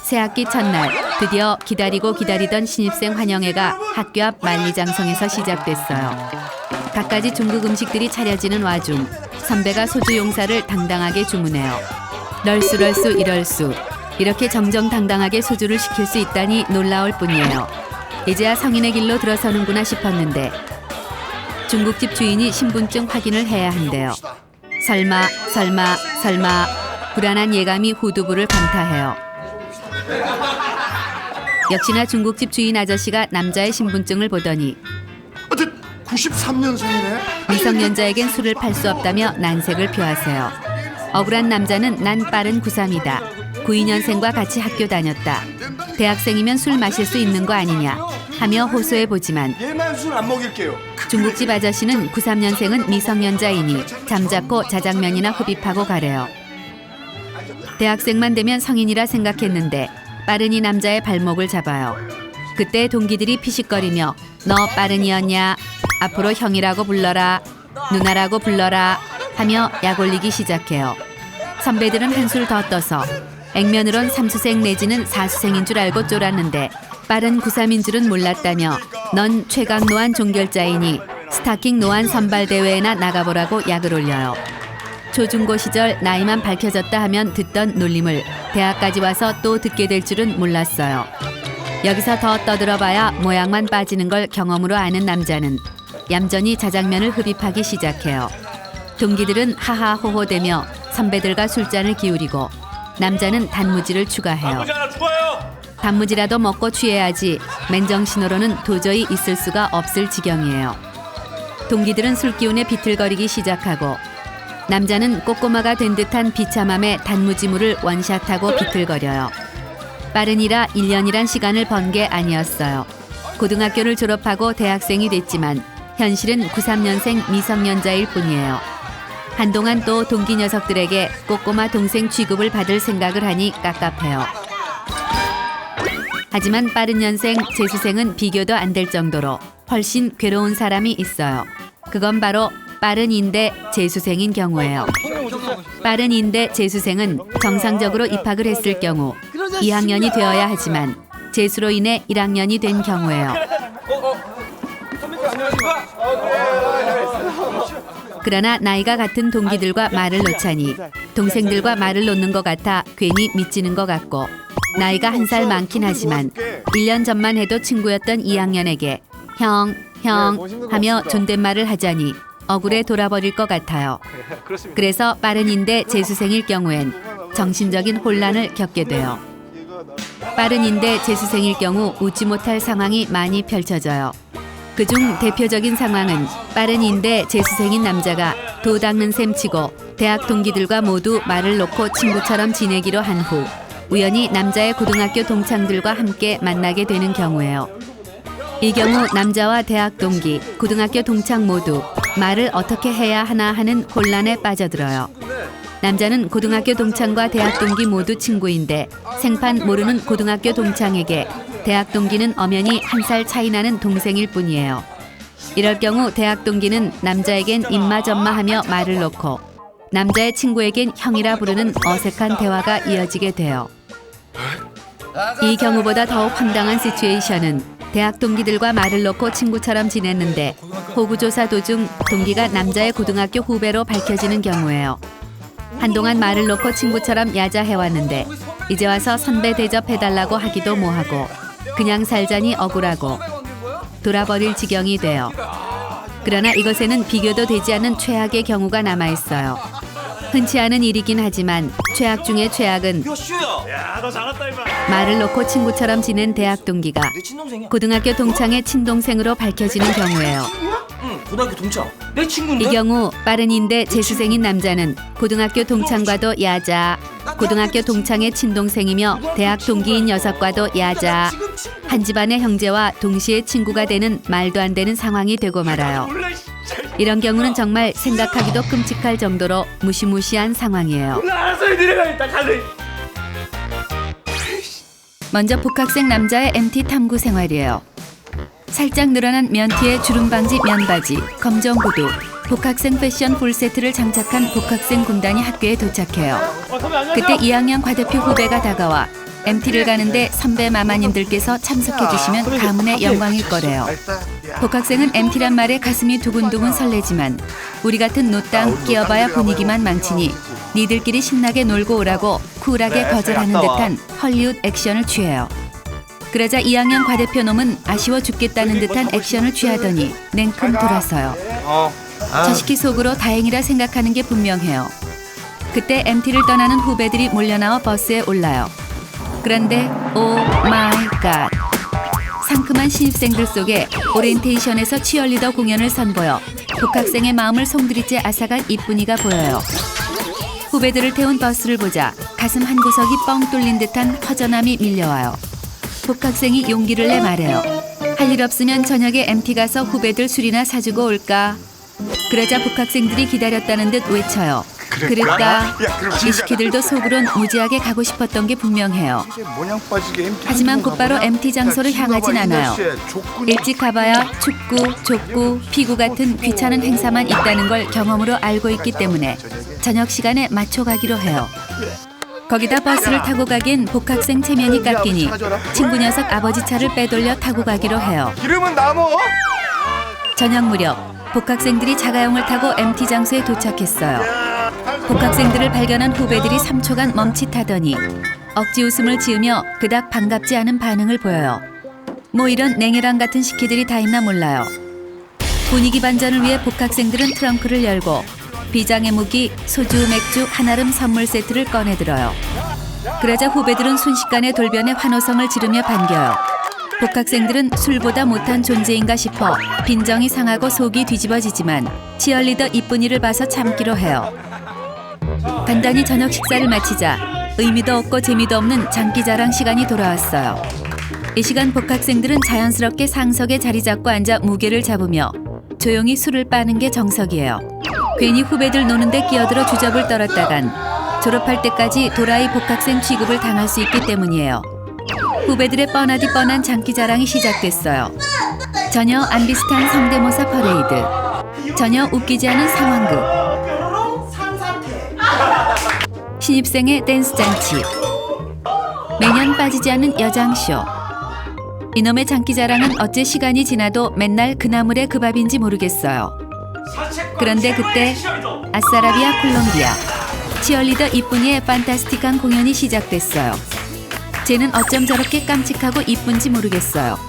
새학기 첫날 드디어 기다리던 신입생 환영회가 학교 앞 만리장성에서 시작됐어요. 갖가지 중국 음식들이 차려지는 와중 선배가 소주 용사를 당당하게 주문해요. 럴수 이럴수. 이렇게 정정당당하게 소주를 시킬 수 있다니 놀라울 뿐이에요. 이제야 성인의 길로 들어서는구나 싶었는데 중국집 주인이 신분증 확인을 해야 한대요. 설마 불안한 예감이 후두부를 강타해요. 역시나 중국집 주인 아저씨가 남자의 신분증을 보더니 93년생이네. 미성년자에겐 술을 팔 수 없다며 난색을 표하세요. 억울한 남자는 난 빠른 93이다. 92년생과 같이 학교 다녔다. 대학생이면 술 마실 수 있는 거 아니냐 하며 호소해보지만 얘만 술 안 먹일게요. 중국집 아저씨는 93년생은 미성년자이니 잠자코 자장면이나 흡입하고 가래요. 대학생만 되면 성인이라 생각했는데 빠른이 남자의 발목을 잡아요. 그때 동기들이 피식거리며 너 빠른이었냐? 앞으로 형이라고 불러라. 누나라고 불러라. 하며 약 올리기 시작해요. 선배들은 한술 더 떠서 액면으론 3수생 내지는 4수생인 줄 알고 쫄았는데 빠른 93인 줄은 몰랐다며 넌 최강 노안 종결자이니 스타킹 노안 선발대회에나 나가보라고 약을 올려요. 초중고 시절 나이만 밝혀졌다 하면 듣던 놀림을 대학까지 와서 또 듣게 될 줄은 몰랐어요. 여기서 더 떠들어봐야 모양만 빠지는 걸 경험으로 아는 남자는 얌전히 자장면을 흡입하기 시작해요. 동기들은 하하호호대며 선배들과 술잔을 기울이고 남자는 단무지를 추가해요. 단무지 하나 추가요. 단무지라도 먹고 취해야지 맨정신으로는 도저히 있을 수가 없을 지경이에요. 동기들은 술기운에 비틀거리기 시작하고 남자는 꼬꼬마가 된 듯한 비참함에 단무지물을 원샷하고 비틀거려요. 빠른이라 1년이란 시간을 번 게 아니었어요. 고등학교를 졸업하고 대학생이 됐지만 현실은 93년생 미성년자일 뿐이에요. 한동안 또 동기 녀석들에게 꼬꼬마 동생 취급을 받을 생각을 하니 깝깝해요. 하지만 빠른 년생 재수생은 비교도 안 될 정도로 훨씬 괴로운 사람이 있어요. 그건 바로 빠른인데 재수생인 경우예요. 빠른인데 재수생은 정상적으로 입학을 했을 경우 2학년이 되어야 하지만 재수로 인해 1학년이 된 경우예요. 그러나 나이가 같은 동기들과 말을 놓자니 동생들과 말을 놓는 것 같아 괜히 미치는 것 같고 나이가 한 살 많긴 하지만 1년 전만 해도 친구였던 2학년에게 형 하며 존댓말을 하자니 억울해 돌아버릴 것 같아요. 그래서 빠른인데 재수생일 경우엔 정신적인 혼란을 겪게 돼요. 빠른인데 재수생일 경우 웃지 못할 상황이 많이 펼쳐져요. 그중 대표적인 상황은 빠른인데 재수생인 남자가 도 닦는 셈 치고 대학 동기들과 모두 말을 놓고 친구처럼 지내기로 한 후 우연히 남자의 고등학교 동창들과 함께 만나게 되는 경우예요. 이 경우 남자와 대학 동기, 고등학교 동창 모두 말을 어떻게 해야 하나 하는 혼란에 빠져들어요. 남자는 고등학교 동창과 대학 동기 모두 친구인데 생판 모르는 고등학교 동창에게 대학 동기는 엄연히 한 살 차이 나는 동생일 뿐이에요. 이럴 경우 대학 동기는 남자에겐 임마점마하며 말을 놓고 남자의 친구에겐 형이라 부르는 어색한 대화가 이어지게 돼요. 이 경우보다 더욱 황당한 시츄에이션은 대학 동기들과 말을 놓고 친구처럼 지냈는데 호구조사 도중 동기가 남자의 고등학교 후배로 밝혀지는 경우예요. 한동안 말을 놓고 친구처럼 야자해왔는데 이제 와서 선배 대접해달라고 하기도 뭐하고 그냥 살자니 억울하고 돌아버릴 지경이 돼요. 그러나 이것에는 비교도 되지 않는 최악의 경우가 남아있어요. 흔치 않은 일이긴 하지만 최악 중의 최악은 야너 잘한다 임마. 말을 놓고 친구처럼 지낸 대학 동기가 고등학교 동창의 친동생으로 밝혀지는 경우예요. 고등학교 동창. 내 이 친구인데? 경우 빠른인데 재수생인 남자는 고등학교 동창과도 야자, 고등학교 동창의 친동생이며 대학 동기인 녀석과도 야자, 한 집안의 형제와 동시에 친구가 되는 말도 안 되는 상황이 되고 말아요. 이런 경우는 정말 생각하기도 끔찍할 정도로 무시무시한 상황이에요. 알았어 내려가겠다 갈래. 먼저 복학생 남자의 MT 탐구 생활이에요. 살짝 늘어난 면티에 주름방지 면바지, 검정 구두, 복학생 패션 풀세트를 장착한 복학생 군단이 학교에 도착해요. 그때 2학년 과대표 후배가 다가와 MT를 가는데 선배 마마님들께서 참석해 주시면 가문의 영광일 거래요. 복학생은 MT란 말에 가슴이 두근두근 설레지만 우리 같은 노땅 끼어봐야 분위기만 망치니 니들끼리 신나게 놀고 오라고 쿨하게 거절하는 듯한 헐리우드 액션을 취해요. 그러자 2학년 과대표 놈은 아쉬워 죽겠다는 듯한 액션을 취하더니 냉큼 돌아서요. 자식이 속으로 다행이라 생각하는 게 분명해요. 그때 MT를 떠나는 후배들이 몰려나와 버스에 올라요. 그런데 오 마이 갓, 상큼한 신입생들 속에 오리엔테이션에서 치어리더 공연을 선보여 복학생의 마음을 송두리째 앗아간 이쁜이가 보여요. 후배들을 태운 버스를 보자 가슴 한 구석이 뻥 뚫린 듯한 허전함이 밀려와요. 복학생이 용기를 내 말해요. 할 일 없으면 저녁에 MT 가서 후배들 술이나 사주고 올까? 그러자 복학생들이 기다렸다는 듯 외쳐요. 그럴까? 이 시키들도 속으론 무지하게 가고 싶었던 게 분명해요. 하지만 곧바로 MT 장소를 향하진 않아요. 일찍 가봐야 춥고 좁고 피구 같은 귀찮은 행사만 있다는 걸 경험으로 알고 있기 때문에 저녁 시간에 맞춰 가기로 해요. 거기다 버스를 타고 가긴 복학생 체면이 깎이니 친구 녀석 아버지 차를 빼돌려 타고 가기로 해요. 기름은 남어. 저녁 무렵 복학생들이 자가용을 타고 MT 장소에 도착했어요. 복학생들을 발견한 후배들이 3초간 멈칫하더니 억지 웃음을 지으며 그닥 반갑지 않은 반응을 보여요. 뭐 이런 냉혈한 같은 식혜들이 다 있나 몰라요. 분위기 반전을 위해 복학생들은 트렁크를 열고 비장의 무기, 소주, 맥주, 한아름 선물 세트를 꺼내들어요. 그러자 후배들은 순식간에 돌변에 환호성을 지르며 반겨요. 복학생들은 술보다 못한 존재인가 싶어 빈정이 상하고 속이 뒤집어지지만 치어리더 이쁜이를 봐서 참기로 해요. 간단히 저녁 식사를 마치자 의미도 없고 재미도 없는 장기자랑 시간이 돌아왔어요. 이 시간 복학생들은 자연스럽게 상석에 자리 잡고 앉아 무게를 잡으며 조용히 술을 빠는 게 정석이에요. 괜히 후배들 노는데 끼어들어 주접을 떨었다간 졸업할 때까지 도라이 복학생 취급을 당할 수 있기 때문이에요. 후배들의 뻔하디 뻔한 장기자랑이 시작됐어요. 전혀 안 비슷한 성대모사 퍼레이드, 전혀 웃기지 않은 상황극, 신입생의 댄스 잔치, 매년 빠지지 않는 여장쇼. 이놈의 장기자랑은 어째 시간이 지나도 맨날 그 나물의 그 밥인지 모르겠어요. 그런데 그때 아싸라비아 콜롬비아 치어리더 이쁜이의 판타스틱한 공연이 시작됐어요. 쟤는 어쩜 저렇게 깜찍하고 이쁜지 모르겠어요.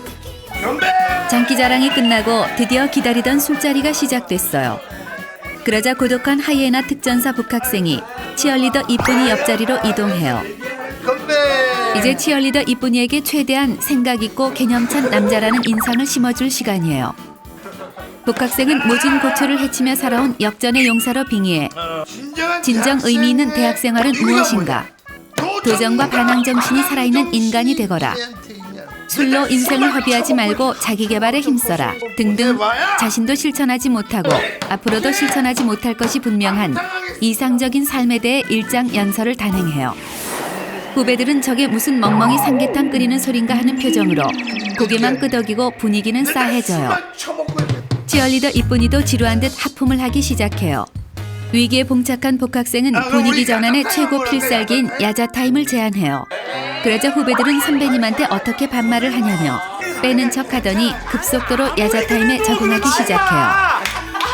장기자랑이 끝나고 드디어 기다리던 술자리가 시작됐어요. 그러자 고독한 하이에나 특전사 복학생이 치어리더 이쁜이 옆자리로 이동해요. 이제 치어리더 이쁜이에게 최대한 생각 있고 개념찬 남자라는 인상을 심어줄 시간이에요. 복학생은 모진 고초를 헤치며 살아온 역전의 용사로 빙의해 진정 의미 있는 대학 생활은 무엇인가? 도전과 반항 정신이 살아있는 인간이 되거라. 술로 인생을 허비하지 말고 자기 개발에 힘써라. 등등 자신도 실천하지 못하고 앞으로도 실천하지 못할 것이 분명한 이상적인 삶에 대해 일장연설을 단행해요. 후배들은 저게 무슨 멍멍이 삼계탕 끓이는 소린가 하는 표정으로 고개만 끄덕이고 분위기는 싸해져요. 치어리더 이쁜이도 지루한 듯 하품을 하기 시작해요. 위기에 봉착한 복학생은 분위기 전환의 최고 필살기인 야자 타임을 제안해요. 그러자 후배들은 선배님한테 어떻게 반말을 하냐며 빼는 척 하더니 급속도로 야자 타임에 적응하기 시작해요.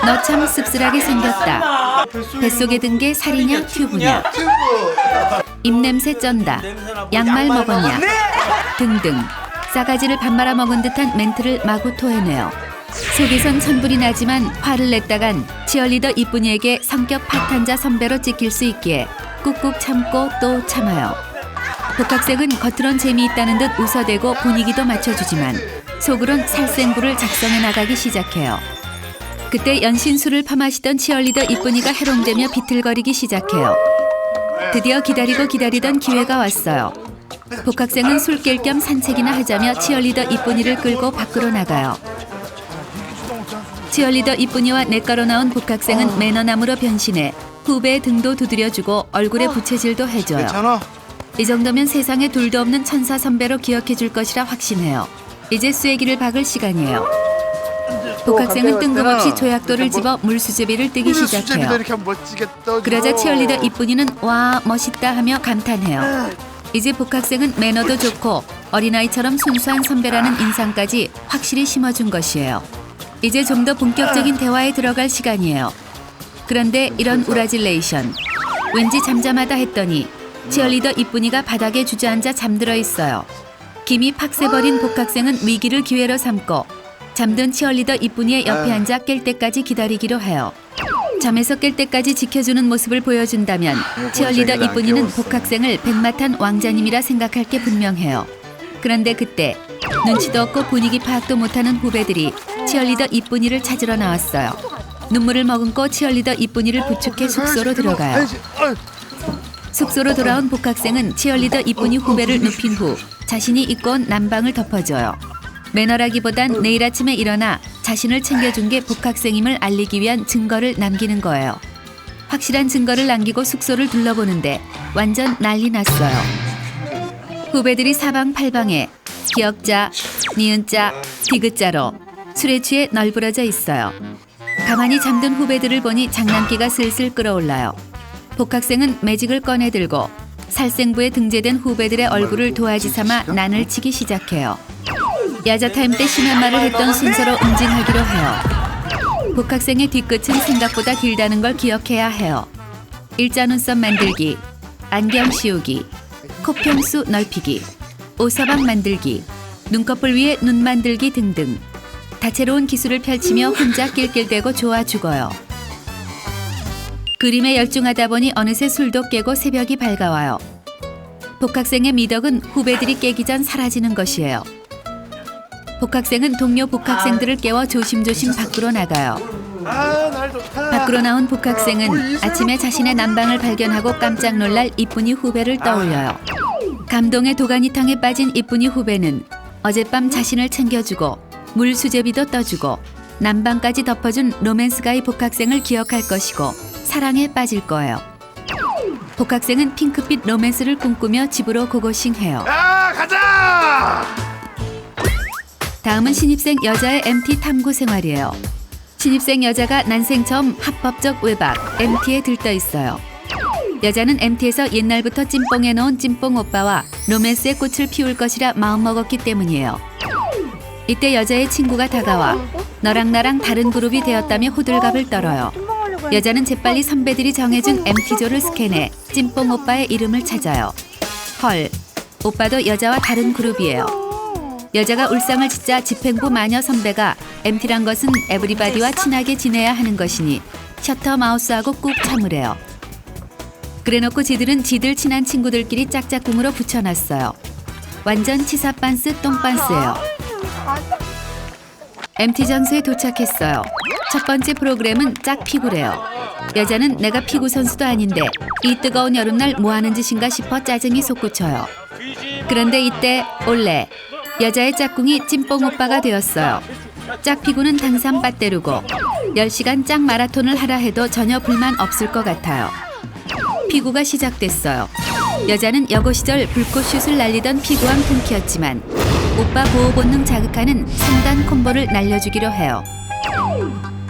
너 참 씁쓸하게 생겼다. 뱃속에 든 게 살이냐 튜브냐. 입냄새 쩐다. 양말 먹었냐. 등등 싸가지를 밥 말아 먹은 듯한 멘트를 마구 토해내요. 속에선 천불이 나지만 화를 냈다간 치어리더 이쁜이에게 성격 파탄자 선배로 찍힐 수 있기에 꾹꾹 참고 또 참아요. 복학생은 겉으론 재미있다는 듯 웃어대고 분위기도 맞춰주지만 속으론 살생부를 작성해 나가기 시작해요. 그때 연신술을 퍼마시던 치어리더 이쁜이가 해롱되며 비틀거리기 시작해요. 드디어 기다리고 기다리던 기회가 왔어요. 복학생은 술 깰 겸 산책이나 하자며 치어리더 이쁜이를 끌고 밖으로 나가요. 치어리더 이쁜이와 냇가로 나온 복학생은 매너남으로 변신해 후배의 등도 두드려주고 얼굴에 부채질도 해줘요. 이 정도면 세상에 둘도 없는 천사 선배로 기억해줄 것이라 확신해요. 이제 쐐기를 박을 시간이에요. 복학생은 뜬금없이 조약돌을 집어 물수제비를 뜨기 시작해요. 그러자 치어리더 이쁜이는 와 멋있다 하며 감탄해요. 이제 복학생은 매너도 좋고 어린아이처럼 순수한 선배라는 인상까지 확실히 심어준 것이에요. 이제 좀 더 본격적인 대화에 들어갈 시간이에요. 그런데 이런 우라질레이션. 왠지 잠잠하다 했더니 치어리더 이쁜이가 바닥에 주저앉아 잠들어 있어요. 김이 팍새버린 복학생은 위기를 기회로 삼고 잠든 치어리더 이쁜이의 옆에 앉아 깰 때까지 기다리기로 해요. 잠에서 깰 때까지 지켜주는 모습을 보여준다면 치어리더 이쁜이는 복학생을 백마탄 왕자님이라 생각할 게 분명해요. 그런데 그때 눈치도 없고 분위기 파악도 못하는 후배들이 치어리더 이쁜이를 찾으러 나왔어요. 눈물을 머금고 치어리더 이쁜이를 부축해 숙소로 들어가요. 숙소로 돌아온 복학생은 치어리더 이쁜이 후배를 눕힌 후 자신이 입고 온 남방을 덮어줘요. 매너라기보단 내일 아침에 일어나 자신을 챙겨준 게 복학생임을 알리기 위한 증거를 남기는 거예요. 확실한 증거를 남기고 숙소를 둘러보는데 완전 난리 났어요. 후배들이 사방팔방에 기역자, 니은자, 디귿자로 술에 취해 널브러져 있어요. 가만히 잠든 후배들을 보니 장난기가 슬슬 끓어올라요. 복학생은 매직을 꺼내들고 살생부에 등재된 후배들의 얼굴을 도화지 삼아 난을 치기 시작해요. 야자타임 때 심한 말을 했던 순서로 응징하기로 해요. 복학생의 뒤끝은 생각보다 길다는 걸 기억해야 해요. 일자 눈썹 만들기, 안경 씌우기, 코평수 넓히기, 오서방 만들기, 눈꺼풀 위에 눈 만들기 등등 다채로운 기술을 펼치며 혼자 낄낄대고 좋아 죽어요. 그림에 열중하다 보니 어느새 술도 깨고 새벽이 밝아와요. 복학생의 미덕은 후배들이 깨기 전 사라지는 것이에요. 복학생은 동료 복학생들을 깨워 조심조심 밖으로 나가요. 밖으로 나온 복학생은 아침에 자신의 난방을 발견하고 깜짝 놀랄 이쁜이 후배를 떠올려요. 감동의 도가니탕에 빠진 이쁜이 후배는 어젯밤 자신을 챙겨주고 물 수제비도 떠주고 난방까지 덮어준 로맨스가이 복학생을 기억할 것이고 사랑에 빠질 거예요. 복학생은 핑크빛 로맨스를 꿈꾸며 집으로 고고싱해요. 가자! 다음은 신입생 여자의 MT 탐구 생활이에요. 신입생 여자가 난생 처음 합법적 외박 MT에 들떠 있어요. 여자는 MT에서 옛날부터 찐뽕해놓은 찐뽕 오빠와 로맨스의 꽃을 피울 것이라 마음먹었기 때문이에요. 이때 여자의 친구가 다가와 너랑 나랑 다른 그룹이 되었다며 호들갑을 떨어요. 여자는 재빨리 선배들이 정해준 MT조를 스캔해 찐뽕 오빠의 이름을 찾아요. 헐, 오빠도 여자와 다른 그룹이에요. 여자가 울상을 짓자 집행부 마녀 선배가 MT란 것은 에브리바디와 친하게 지내야 하는 것이니 셔터 마우스하고 꾹 참으래요. 그래놓고 지들은 지들 친한 친구들끼리 짝짝꿍으로 붙여놨어요. 완전 치사빤스 똥빤스예요. MT 장소에 도착했어요. 첫 번째 프로그램은 짝피구래요. 여자는 내가 피구 선수도 아닌데 이 뜨거운 여름날 뭐하는 짓인가 싶어 짜증이 솟구쳐요. 그런데 이때 올레 여자의 짝꿍이 찐뽕 오빠가 되었어요. 짝피구는 당산 빠떼루고 10시간 짝 마라톤을 하라 해도 전혀 불만 없을 것 같아요. 피구가 시작됐어요. 여자는 여고 시절 불꽃슛을 날리던 피구왕 punk이었지만 오빠 보호 본능 자극하는 3단 콤보를 날려주기로 해요.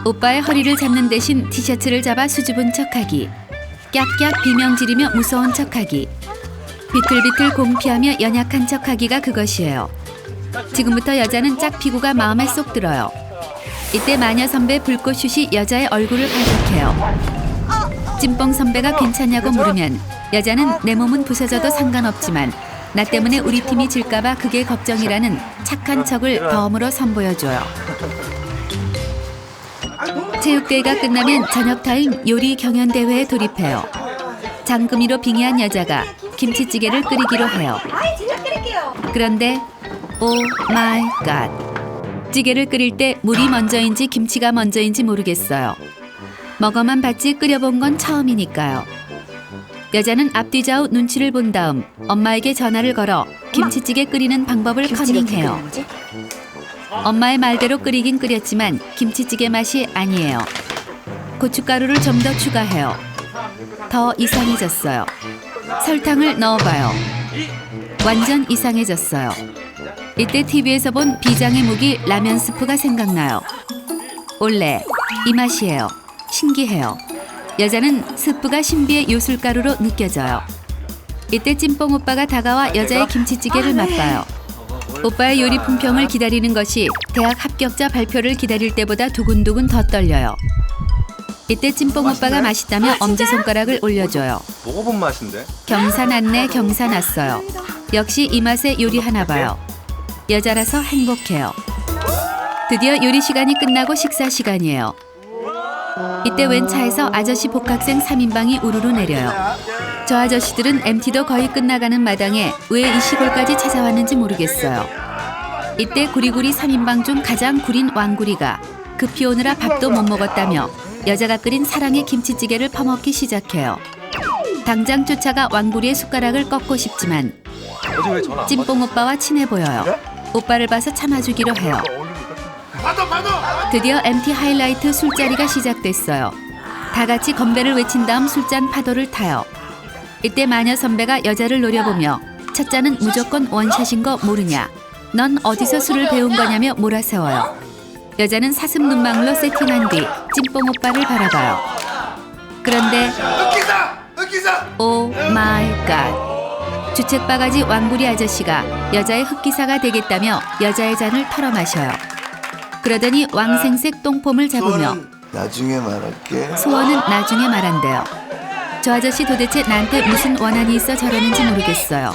오빠의 허리를 잡는 대신 티셔츠를 잡아 수줍은 척하기, 깍깍 비명 지르며 무서운 척하기, 비틀비틀 공 피하며 연약한 척하기가 그것이에요. 지금부터 여자는 짝피구가 마음에 쏙 들어요. 이때 마녀 선배 불꽃슛이 여자의 얼굴을 가격해요. 찐뽕 선배가 괜찮냐고 물으면 여자는 내 몸은 부서져도 상관없지만 나 때문에 우리 팀이 질까봐 그게 걱정이라는 착한 척을 덤으로 선보여줘요. 체육대회가 끝나면 저녁타임 요리 경연대회에 돌입해요. 장금이로 빙의한 여자가 김치찌개를 끓이기로 해요. 그런데 오 마이 갓, 찌개를 끓일 때 물이 먼저인지 김치가 먼저인지 모르겠어요. 먹어만 봤지 끓여본 건 처음이니까요. 여자는 앞뒤 좌우 눈치를 본 다음 엄마에게 전화를 걸어 김치찌개 끓이는 방법을 커닝해요. 엄마의 말대로 끓이긴 끓였지만 김치찌개 맛이 아니에요. 고춧가루를 좀 더 추가해요. 더 이상해졌어요. 설탕을 넣어봐요. 완전 이상해졌어요. 이때 TV에서 본 비장의 무기 라면 스프가 생각나요. 원래 이 맛이에요. 신기해요. 여자는 스프가 신비의 요술가루로 느껴져요. 이때 찐뽕 오빠가 다가와 여자의 김치찌개를 맛봐요. 오빠의 요리 품평을 기다리는 것이 대학 합격자 발표를 기다릴 때보다 두근두근 더 떨려요. 이때 찐뽕 오빠가 맛있다며 엄지손가락을 올려줘요. 먹어본 맛인데? 경사났네 경사났어요. 역시 이 맛에 요리하나 봐요. 여자라서 행복해요. 드디어 요리 시간이 끝나고 식사 시간이에요. 이때 웬 차에서 아저씨 복학생 3인방이 우르르 내려요. 저 아저씨들은 MT도 거의 끝나가는 마당에 왜 이 시골까지 찾아왔는지 모르겠어요. 이때 구리구리 3인방 중 가장 구린 왕구리가 급히 오느라 밥도 못 먹었다며 여자가 끓인 사랑의 김치찌개를 퍼먹기 시작해요. 당장 쫓아가 왕구리의 숟가락을 꺾고 싶지만 찐뽕 오빠와 친해 보여요. 오빠를 봐서 참아주기로 해요. 드디어 MT 하이라이트 술자리가 시작됐어요. 다 같이 건배를 외친 다음 술잔 파도를 타요. 이때 마녀 선배가 여자를 노려보며 첫 잔은 무조건 원샷인 거 모르냐, 넌 어디서 술을 배운 거냐며 몰아세워요. 여자는 사슴 눈망울로 세팅한 뒤 찐뽕 오빠를 바라봐요. 그런데 오 마이 갓, 주책바가지 왕구리 아저씨가 여자의 흑기사가 되겠다며 여자의 잔을 털어 마셔요. 그러더니 왕생색 똥폼을 잡으며 나중에 말할게. 소원은 나중에 말한대요. 저 아저씨 도대체 나한테 무슨 원한이 있어 저러는지 모르겠어요.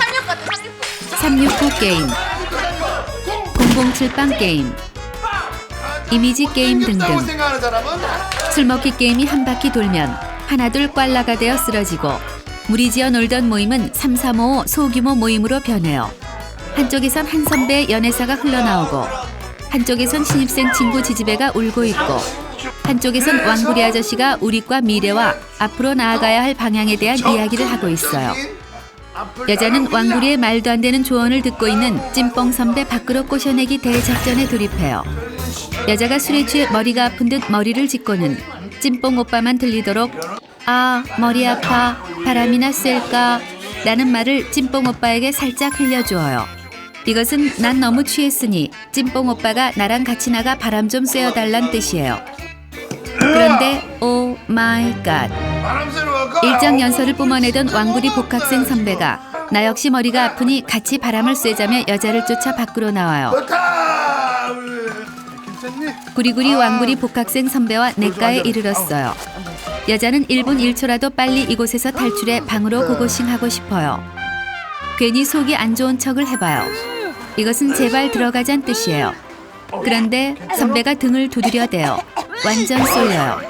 369 게임. 007 빵게임, 이미지 게임 등등. 생각하는 사람은 술 먹기 게임이 한 바퀴 돌면 하나둘 꽐라가 되어 쓰러지고 무리지어 놀던 모임은 3, 4, 5 소규모 모임으로 변해요. 한쪽에선 한 선배의 연애사가 흘러나오고 한쪽에선 신입생 친구 지지배가 울고 있고 한쪽에선 왕구리 아저씨가 우리과 미래와 앞으로 나아가야 할 방향에 대한 이야기를 하고 있어요. 여자는 왕구리의 말도 안 되는 조언을 듣고 있는 찐뽕 선배 밖으로 꼬셔내기 대작전에 돌입해요. 여자가 술에 취해 머리가 아픈 듯 머리를 짚고는 찐뽕 오빠만 들리도록 아 머리 아파 바람이나 쐴까 라는 말을 찐뽕 오빠에게 살짝 흘려주어요. 이것은 난 너무 취했으니 찐뽕 오빠가 나랑 같이 나가 바람 좀 쐬어달란 뜻이에요. 그런데 오 마이 갓, 일장 연설을 뿜어내던 왕구리 복학생 선배가 나 역시 머리가 아프니 같이 바람을 쐬자며 여자를 쫓아 밖으로 나와요. 구리구리 왕구리 복학생 선배와 냇가에 이르렀어요. 여자는 1분 1초라도 빨리 이곳에서 탈출해 방으로 고고싱하고 싶어요. 괜히 속이 안 좋은 척을 해봐요. 이것은 제발 들어가잔 뜻이에요. 그런데 선배가 등을 두드려대요. 완전 쏠려요.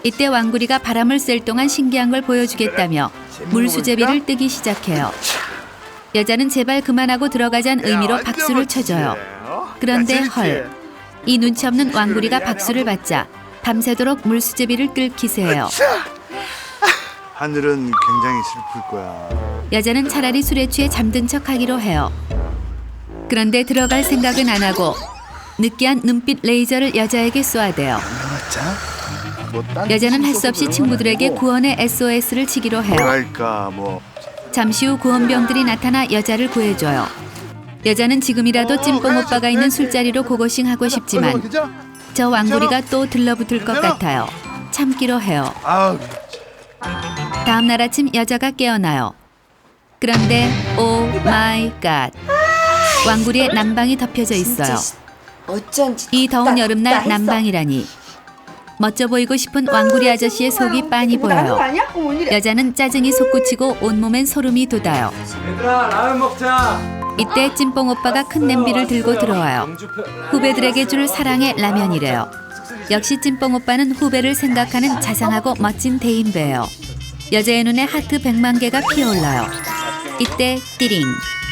이때 왕구리가 바람을 쐴 동안 신기한 걸 보여주겠다며 물수제비를 뜨기 시작해요. 여자는 제발 그만하고 들어가잔 의미로 박수를 쳐줘요. 그런데 헐, 이 눈치 없는 왕구리가 박수를 받자 밤새도록 물수제비를 뜰 기세예요. 하늘은 굉장히 슬플 거야. 여자는 차라리 술에 취해 잠든 척하기로 해요. 그런데 들어갈 생각은 안 하고 느끼한 눈빛 레이저를 여자에게 쏘아대요. 여자는 할 수 없이 친구들에게 구원의 SOS를 치기로 해요. 뭐랄까 뭐 잠시 후 구원병들이 나타나 여자를 구해줘요. 여자는 지금이라도 찐뽕 오빠가 있는 술자리로 고고싱하고 싶지만 저 왕구리가 또 들러붙을 것 같아요. 참기로 해요. 다음 날 아침 여자가 깨어나요. 그런데 오 마이 갓, 왕구리의 난방이 덮여져 있어요. 어쩐지 이 더운 여름날 난방이라니. 멋져 보이고 싶은 왕구리 아저씨의 속이 빤히 보여요. 여자는 짜증이 솟구치고 온몸엔 소름이 돋아요. 얘들아 라면 먹자. 이때 찐뽕 오빠가 큰 냄비를 들고 들어와요. 후배들에게 줄 사랑의 라면이래요. 역시 찐뽕 오빠는 후배를 생각하는 자상하고 멋진 대인배예요. 여자의 눈에 하트 100만 개가 피어올라요. 이때 띠링,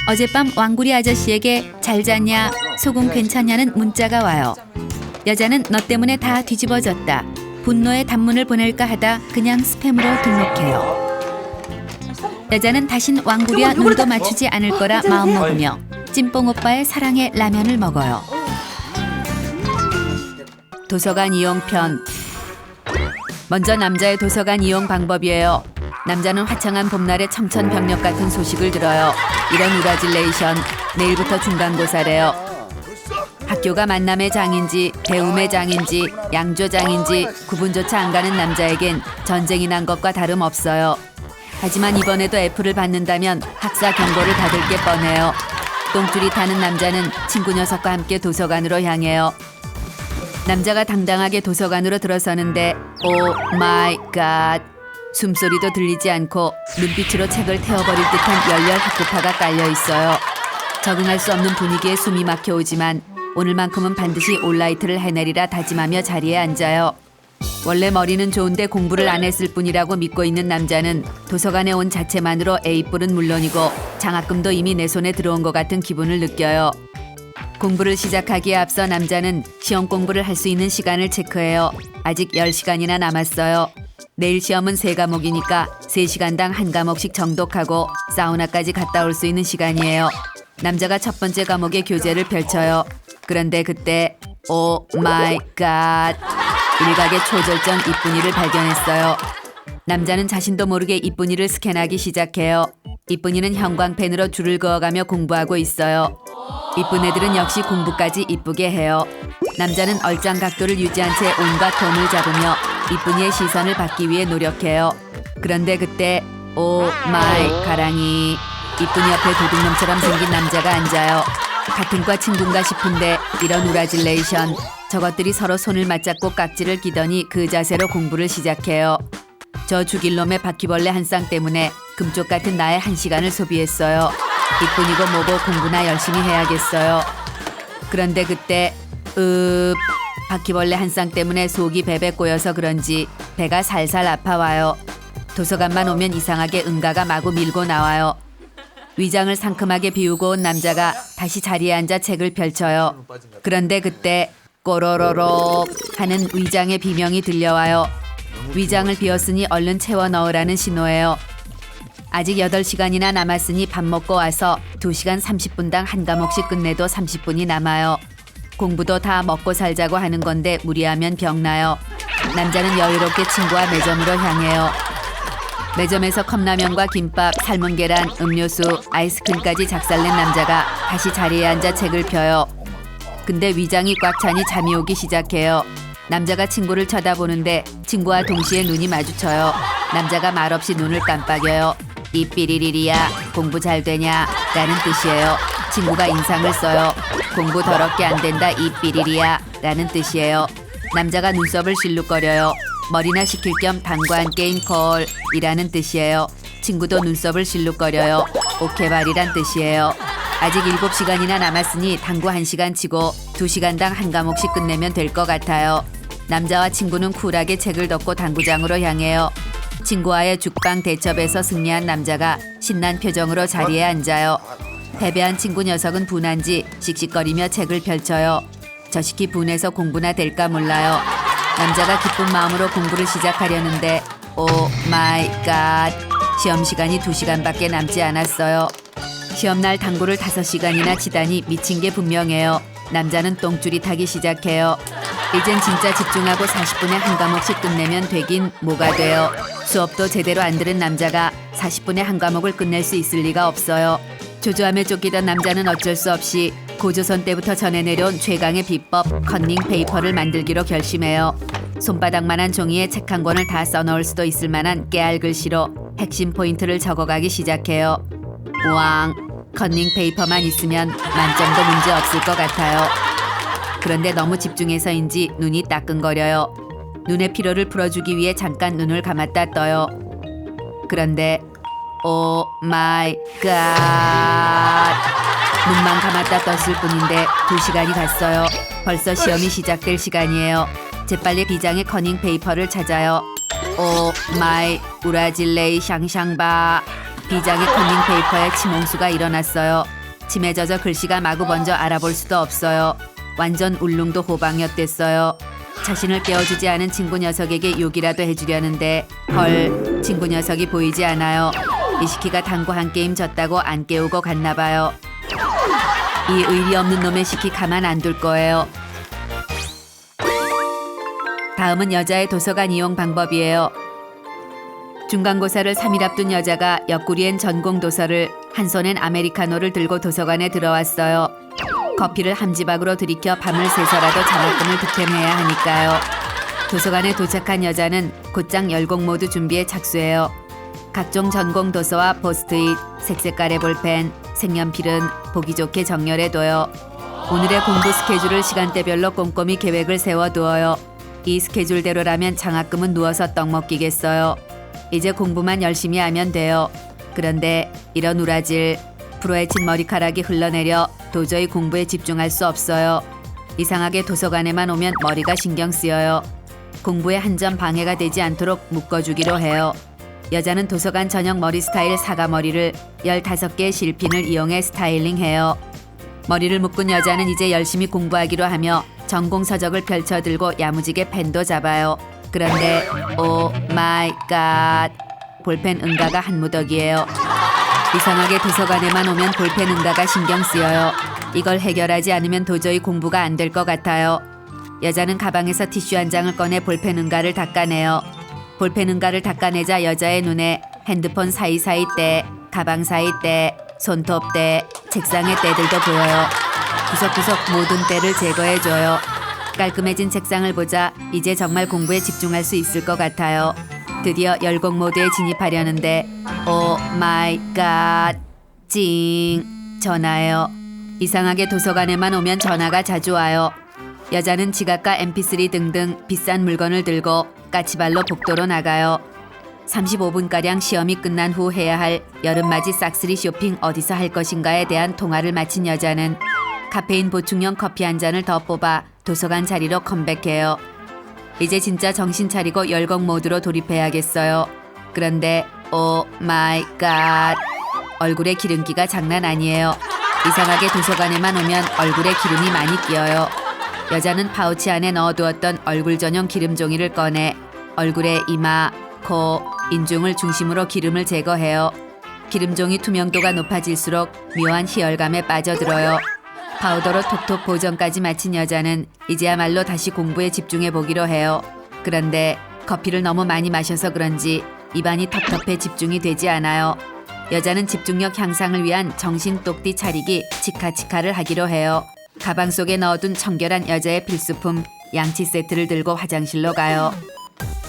어젯밤 왕구리 아저씨에게 잘 잤냐, 속은 괜찮냐는 문자가 와요. 여자는 너 때문에 다 뒤집어졌다. 분노의 단문을 보낼까 하다 그냥 스팸으로 등록해요. 여자는 다신 왕구리와 눈도 맞추지 않을 거라 마음먹으며 찐뽕 오빠의 사랑의 라면을 먹어요. 도서관 이용편. 먼저 남자의 도서관 이용 방법이에요. 남자는 화창한 봄날의 청천벽력 같은 소식을 들어요. 이런 우라질레이션, 내일부터 중간고사래요. 학교가 만남의 장인지 배움의 장인지 양조장인지 구분조차 안 가는 남자에겐 전쟁이 난 것과 다름없어요. 하지만 이번에도 F를 받는다면 학사 경고를 받을 게 뻔해요. 똥줄이 타는 남자는 친구 녀석과 함께 도서관으로 향해요. 남자가 당당하게 도서관으로 들어서는데 오 마이 갓, 숨소리도 들리지 않고 눈빛으로 책을 태워버릴 듯한 열렬 학구파가 깔려 있어요. 적응할 수 없는 분위기에 숨이 막혀오지만 오늘만큼은 반드시 올라이트를 해내리라 다짐하며 자리에 앉아요. 원래 머리는 좋은데 공부를 안 했을 뿐이라고 믿고 있는 남자는 도서관에 온 자체만으로 A뿔은 물론이고 장학금도 이미 내 손에 들어온 것 같은 기분을 느껴요. 공부를 시작하기에 앞서 남자는 시험 공부를 할 수 있는 시간을 체크해요. 아직 10시간이나 남았어요. 내일 시험은 3과목이니까 3시간당 1과목씩 정독하고 사우나까지 갔다 올 수 있는 시간이에요. 남자가 첫 번째 과목의 교재를 펼쳐요. 그런데 그때 오 마이 갓, 일각의 초절정 이쁜이를 발견했어요. 남자는 자신도 모르게 이쁜이를 스캔하기 시작해요. 이쁜이는 형광펜으로 줄을 그어가며 공부하고 있어요. 이쁜 애들은 역시 공부까지 이쁘게 해요. 남자는 얼짱 각도를 유지한 채 온갖 폼을 잡으며 이쁜이의 시선을 받기 위해 노력해요. 그런데 그때 오 마이 가랑이, 이쁜이 옆에 도둑놈처럼 생긴 남자가 앉아요. 같은 과 친구인가 싶은데 이런 우라질레이션. 저것들이 서로 손을 맞잡고 깍지를 끼더니 그 자세로 공부를 시작해요. 저 죽일 놈의 바퀴벌레 한 쌍 때문에 금쪽 같은 나의 1시간을 소비했어요. 이뿐이고 뭐고 공부나 열심히 해야겠어요. 그런데 그때 바퀴벌레 한 쌍 때문에 속이 배배 꼬여서 그런지 배가 살살 아파와요. 도서관만 오면 이상하게 응가가 마구 밀고 나와요. 위장을 상큼하게 비우고 온 남자가 다시 자리에 앉아 책을 펼쳐요. 그런데 그때 꼬로로록 하는 위장의 비명이 들려와요. 위장을 비웠으니 얼른 채워 넣으라는 신호예요. 아직 8시간이나 남았으니 밥 먹고 와서 2시간 30분당 한 과목씩 끝내도 30분이 남아요. 공부도 다 먹고 살자고 하는 건데 무리하면 병나요. 남자는 여유롭게 친구와 매점으로 향해요. 매점에서 컵라면과 김밥, 삶은 계란, 음료수, 아이스크림까지 작살낸 남자가 다시 자리에 앉아 책을 펴요. 근데 위장이 꽉 차니 잠이 오기 시작해요. 남자가 친구를 쳐다보는데 친구와 동시에 눈이 마주쳐요. 남자가 말없이 눈을 깜빡여요. 이 삐리리리야, 공부 잘 되냐? 라는 뜻이에요. 친구가 인상을 써요. 공부 더럽게 안 된다 이 삐리리야 라는 뜻이에요. 남자가 눈썹을 실룩거려요. 머리나 식힐 겸 당구한 게임 콜이라는 뜻이에요. 친구도 눈썹을 실룩거려요. 오케바리란 뜻이에요. 아직 7시간이나 남았으니 당구 1시간 치고 2시간당 한 과목씩 끝내면 될 것 같아요. 남자와 친구는 쿨하게 책을 덮고 당구장으로 향해요. 친구와의 죽방 대첩에서 승리한 남자가 신난 표정으로 자리에 앉아요. 패배한 친구 녀석은 분한지 씩씩거리며 책을 펼쳐요. 저 시키 분해서 공부나 될까 몰라요. 남자가 기쁜 마음으로 공부를 시작하려는데 오 마이 갓, 시험 시간이 2시간밖에 남지 않았어요. 시험날 당구를 5시간이나 치다니 미친 게 분명해요. 남자는 똥줄이 타기 시작해요. 이젠 진짜 집중하고 40분에 한 과목씩 끝내면 되긴 뭐가 돼요. 수업도 제대로 안 들은 남자가 40분에 한 과목을 끝낼 수 있을 리가 없어요. 조조함에 쫓기던 남자는 어쩔 수 없이 고조선 때부터 전해 내려온 최강의 비법 컨닝 페이퍼를 만들기로 결심해요. 손바닥만한 종이에 책 한 권을 다 써넣을 수도 있을 만한 깨알 글씨로 핵심 포인트를 적어가기 시작해요. 우왕, 컨닝 페이퍼만 있으면 만점도 문제 없을 것 같아요. 그런데 너무 집중해서인지 눈이 따끔거려요. 눈의 피로를 풀어주기 위해 잠깐 눈을 감았다 떠요. 그런데 오 마이 갓, 눈만 감았다 떴을 뿐인데 2시간이 갔어요. 벌써 시험이 시작될 시간이에요. 재빨리 비장의 커닝 페이퍼를 찾아요. 오 마이 우라질레이 샹샹바. 비장의 커닝 페이퍼에 침홍수가 일어났어요. 침에 젖어 글씨가 마구 번져 알아볼 수도 없어요. 완전 울릉도 호방이었댔어요. 자신을 깨워주지 않은 친구 녀석에게 욕이라도 해주려는데 헐, 친구 녀석이 보이지 않아요. 이시키가 당구 한 게임 졌다고 안 깨우고 갔나 봐요. 이 의리 없는 놈의 시키 가만 안 둘 거예요. 다음은 여자의 도서관 이용 방법이에요. 중간고사를 3일 앞둔 여자가 옆구리엔 전공 도서를, 한 손엔 아메리카노를 들고 도서관에 들어왔어요. 커피를 함지박으로 들이켜 밤을 새서라도 장학금을 득템해야 하니까요. 도서관에 도착한 여자는 곧장 열공 모드 준비에 착수해요. 각종 전공 도서와 포스트잇, 색색깔의 볼펜, 색연필은 보기 좋게 정렬해둬요. 오늘의 공부 스케줄을 시간대별로 꼼꼼히 계획을 세워두어요. 이 스케줄대로라면 장학금은 누워서 떡 먹기겠어요. 이제 공부만 열심히 하면 돼요. 그런데 이런 우라질, 부러해진 머리카락이 흘러내려 도저히 공부에 집중할 수 없어요. 이상하게 도서관에만 오면 머리가 신경 쓰여요. 공부에 한 점 방해가 되지 않도록 묶어주기로 해요. 여자는 도서관 전용 머리 스타일 사과머리를 15개의 실핀을 이용해 스타일링해요. 머리를 묶은 여자는 이제 열심히 공부하기로 하며 전공 서적을 펼쳐들고 야무지게 펜도 잡아요. 그런데 오 마이 갓, 볼펜 응가가 한 무더기예요. 이상하게 도서관에만 오면 볼펜 응가가 신경 쓰여요. 이걸 해결하지 않으면 도저히 공부가 안 될 것 같아요. 여자는 가방에서 티슈 한 장을 꺼내 볼펜 응가를 닦아내요. 볼펜 응가를 닦아내자 여자의 눈에 핸드폰 사이사이 때, 가방 사이 때, 손톱 때, 책상의 때들도 보여요. 구석구석 모든 때를 제거해줘요. 깔끔해진 책상을 보자 이제 정말 공부에 집중할 수 있을 것 같아요. 드디어 열공 모드에 진입하려는데 오 마이 갓, 찡, 전화예요. 이상하게 도서관에만 오면 전화가 자주 와요. 여자는 지갑과 mp3 등등 비싼 물건을 들고 까치발로 복도로 나가요. 35분가량 시험이 끝난 후 해야 할 여름맞이 싹쓸이 쇼핑 어디서 할 것인가에 대한 통화를 마친 여자는 카페인 보충용 커피 한 잔을 더 뽑아 도서관 자리로 컴백해요. 이제 진짜 정신 차리고 열공 모드로 돌입해야겠어요. 그런데 오 마이 갓, 얼굴에 기름기가 장난 아니에요. 이상하게 도서관에만 오면 얼굴에 기름이 많이 끼어요. 여자는 파우치 안에 넣어두었던 얼굴 전용 기름 종이를 꺼내 얼굴에 이마, 코, 인중을 중심으로 기름을 제거해요. 기름 종이 투명도가 높아질수록 묘한 희열감에 빠져들어요. 파우더로 톡톡 보정까지 마친 여자는 이제야말로 다시 공부에 집중해 보기로 해요. 그런데 커피를 너무 많이 마셔서 그런지 입안이 텁텁해 집중이 되지 않아요. 여자는 집중력 향상을 위한 정신 똑띠 차리기 치카치카를 하기로 해요. 가방 속에 넣어둔 청결한 여자의 필수품 양치 세트를 들고 화장실로 가요.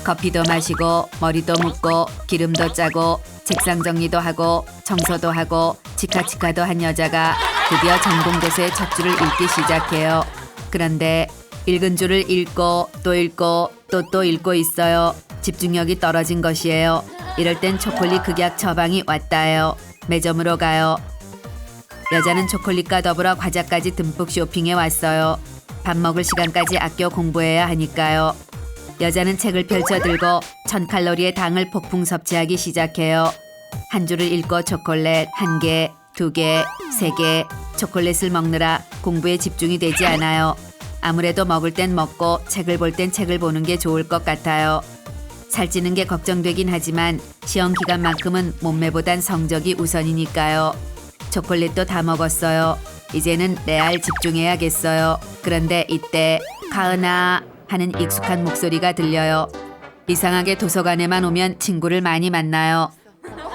커피도 마시고 머리도 묶고 기름도 짜고 책상 정리도 하고 청소도 하고 치카치카도 한 여자가 드디어 전공도서의 첫 줄을 읽기 시작해요. 그런데 읽은 줄을 읽고 또 읽고 또 읽고 있어요. 집중력이 떨어진 것이에요. 이럴 땐 초콜릿 극약 처방이 왔다요. 매점으로 가요. 여자는 초콜릿과 더불어 과자까지 듬뿍 쇼핑해 왔어요. 밥 먹을 시간까지 아껴 공부해야 하니까요. 여자는 책을 펼쳐들고 1000칼로리의 당을 폭풍 섭취하기 시작해요. 한 줄을 읽고 초콜릿 1개, 2개, 3개. 초콜릿을 먹느라 공부에 집중이 되지 않아요. 아무래도 먹을 땐 먹고 책을 볼 땐 책을 보는 게 좋을 것 같아요. 살찌는 게 걱정되긴 하지만 시험 기간만큼은 몸매보단 성적이 우선이니까요. 초콜릿도 다 먹었어요. 이제는 레알 집중해야겠어요. 그런데 이때 가은아 하는 익숙한 목소리가 들려요. 이상하게 도서관에만 오면 친구를 많이 만나요.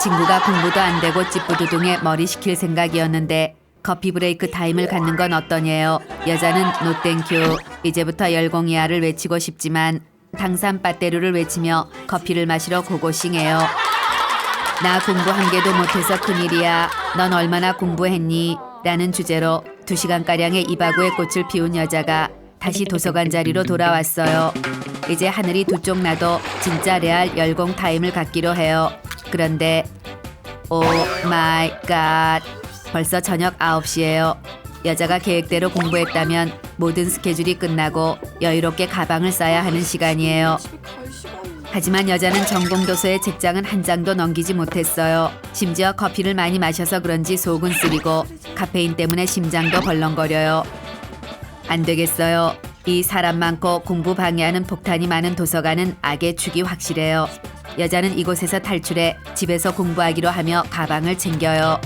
친구가 공부도 안 되고 찌뿌두둥에 머리 식힐 생각이었는데 커피 브레이크 타임을 갖는 건 어떠냐요? 여자는 노 땡큐. 이제부터 열공이야를 외치고 싶지만 당산 빠떼루를 외치며 커피를 마시러 고고싱해요. 나 공부 한 개도 못해서 큰일이야. 넌 얼마나 공부했니? 라는 주제로 2시간가량의 이바구의 꽃을 피운 여자가 다시 도서관 자리로 돌아왔어요. 이제 하늘이 두 쪽 나도 진짜 레알 열공 타임을 갖기로 해요. 그런데 오 마이 갓, 벌써 저녁 9시예요. 여자가 계획대로 공부했다면 모든 스케줄이 끝나고 여유롭게 가방을 싸야 하는 시간이에요. 하지만 여자는 전공도서의 책장은 한 장도 넘기지 못했어요. 심지어 커피를 많이 마셔서 그런지 속은 쓰리고 카페인 때문에 심장도 벌렁거려요. 안 되겠어요. 이 사람 많고 공부 방해하는 폭탄이 많은 도서관은 악의 축이 확실해요. 여자는 이곳에서 탈출해 집에서 공부하기로 하며 가방을 챙겨요.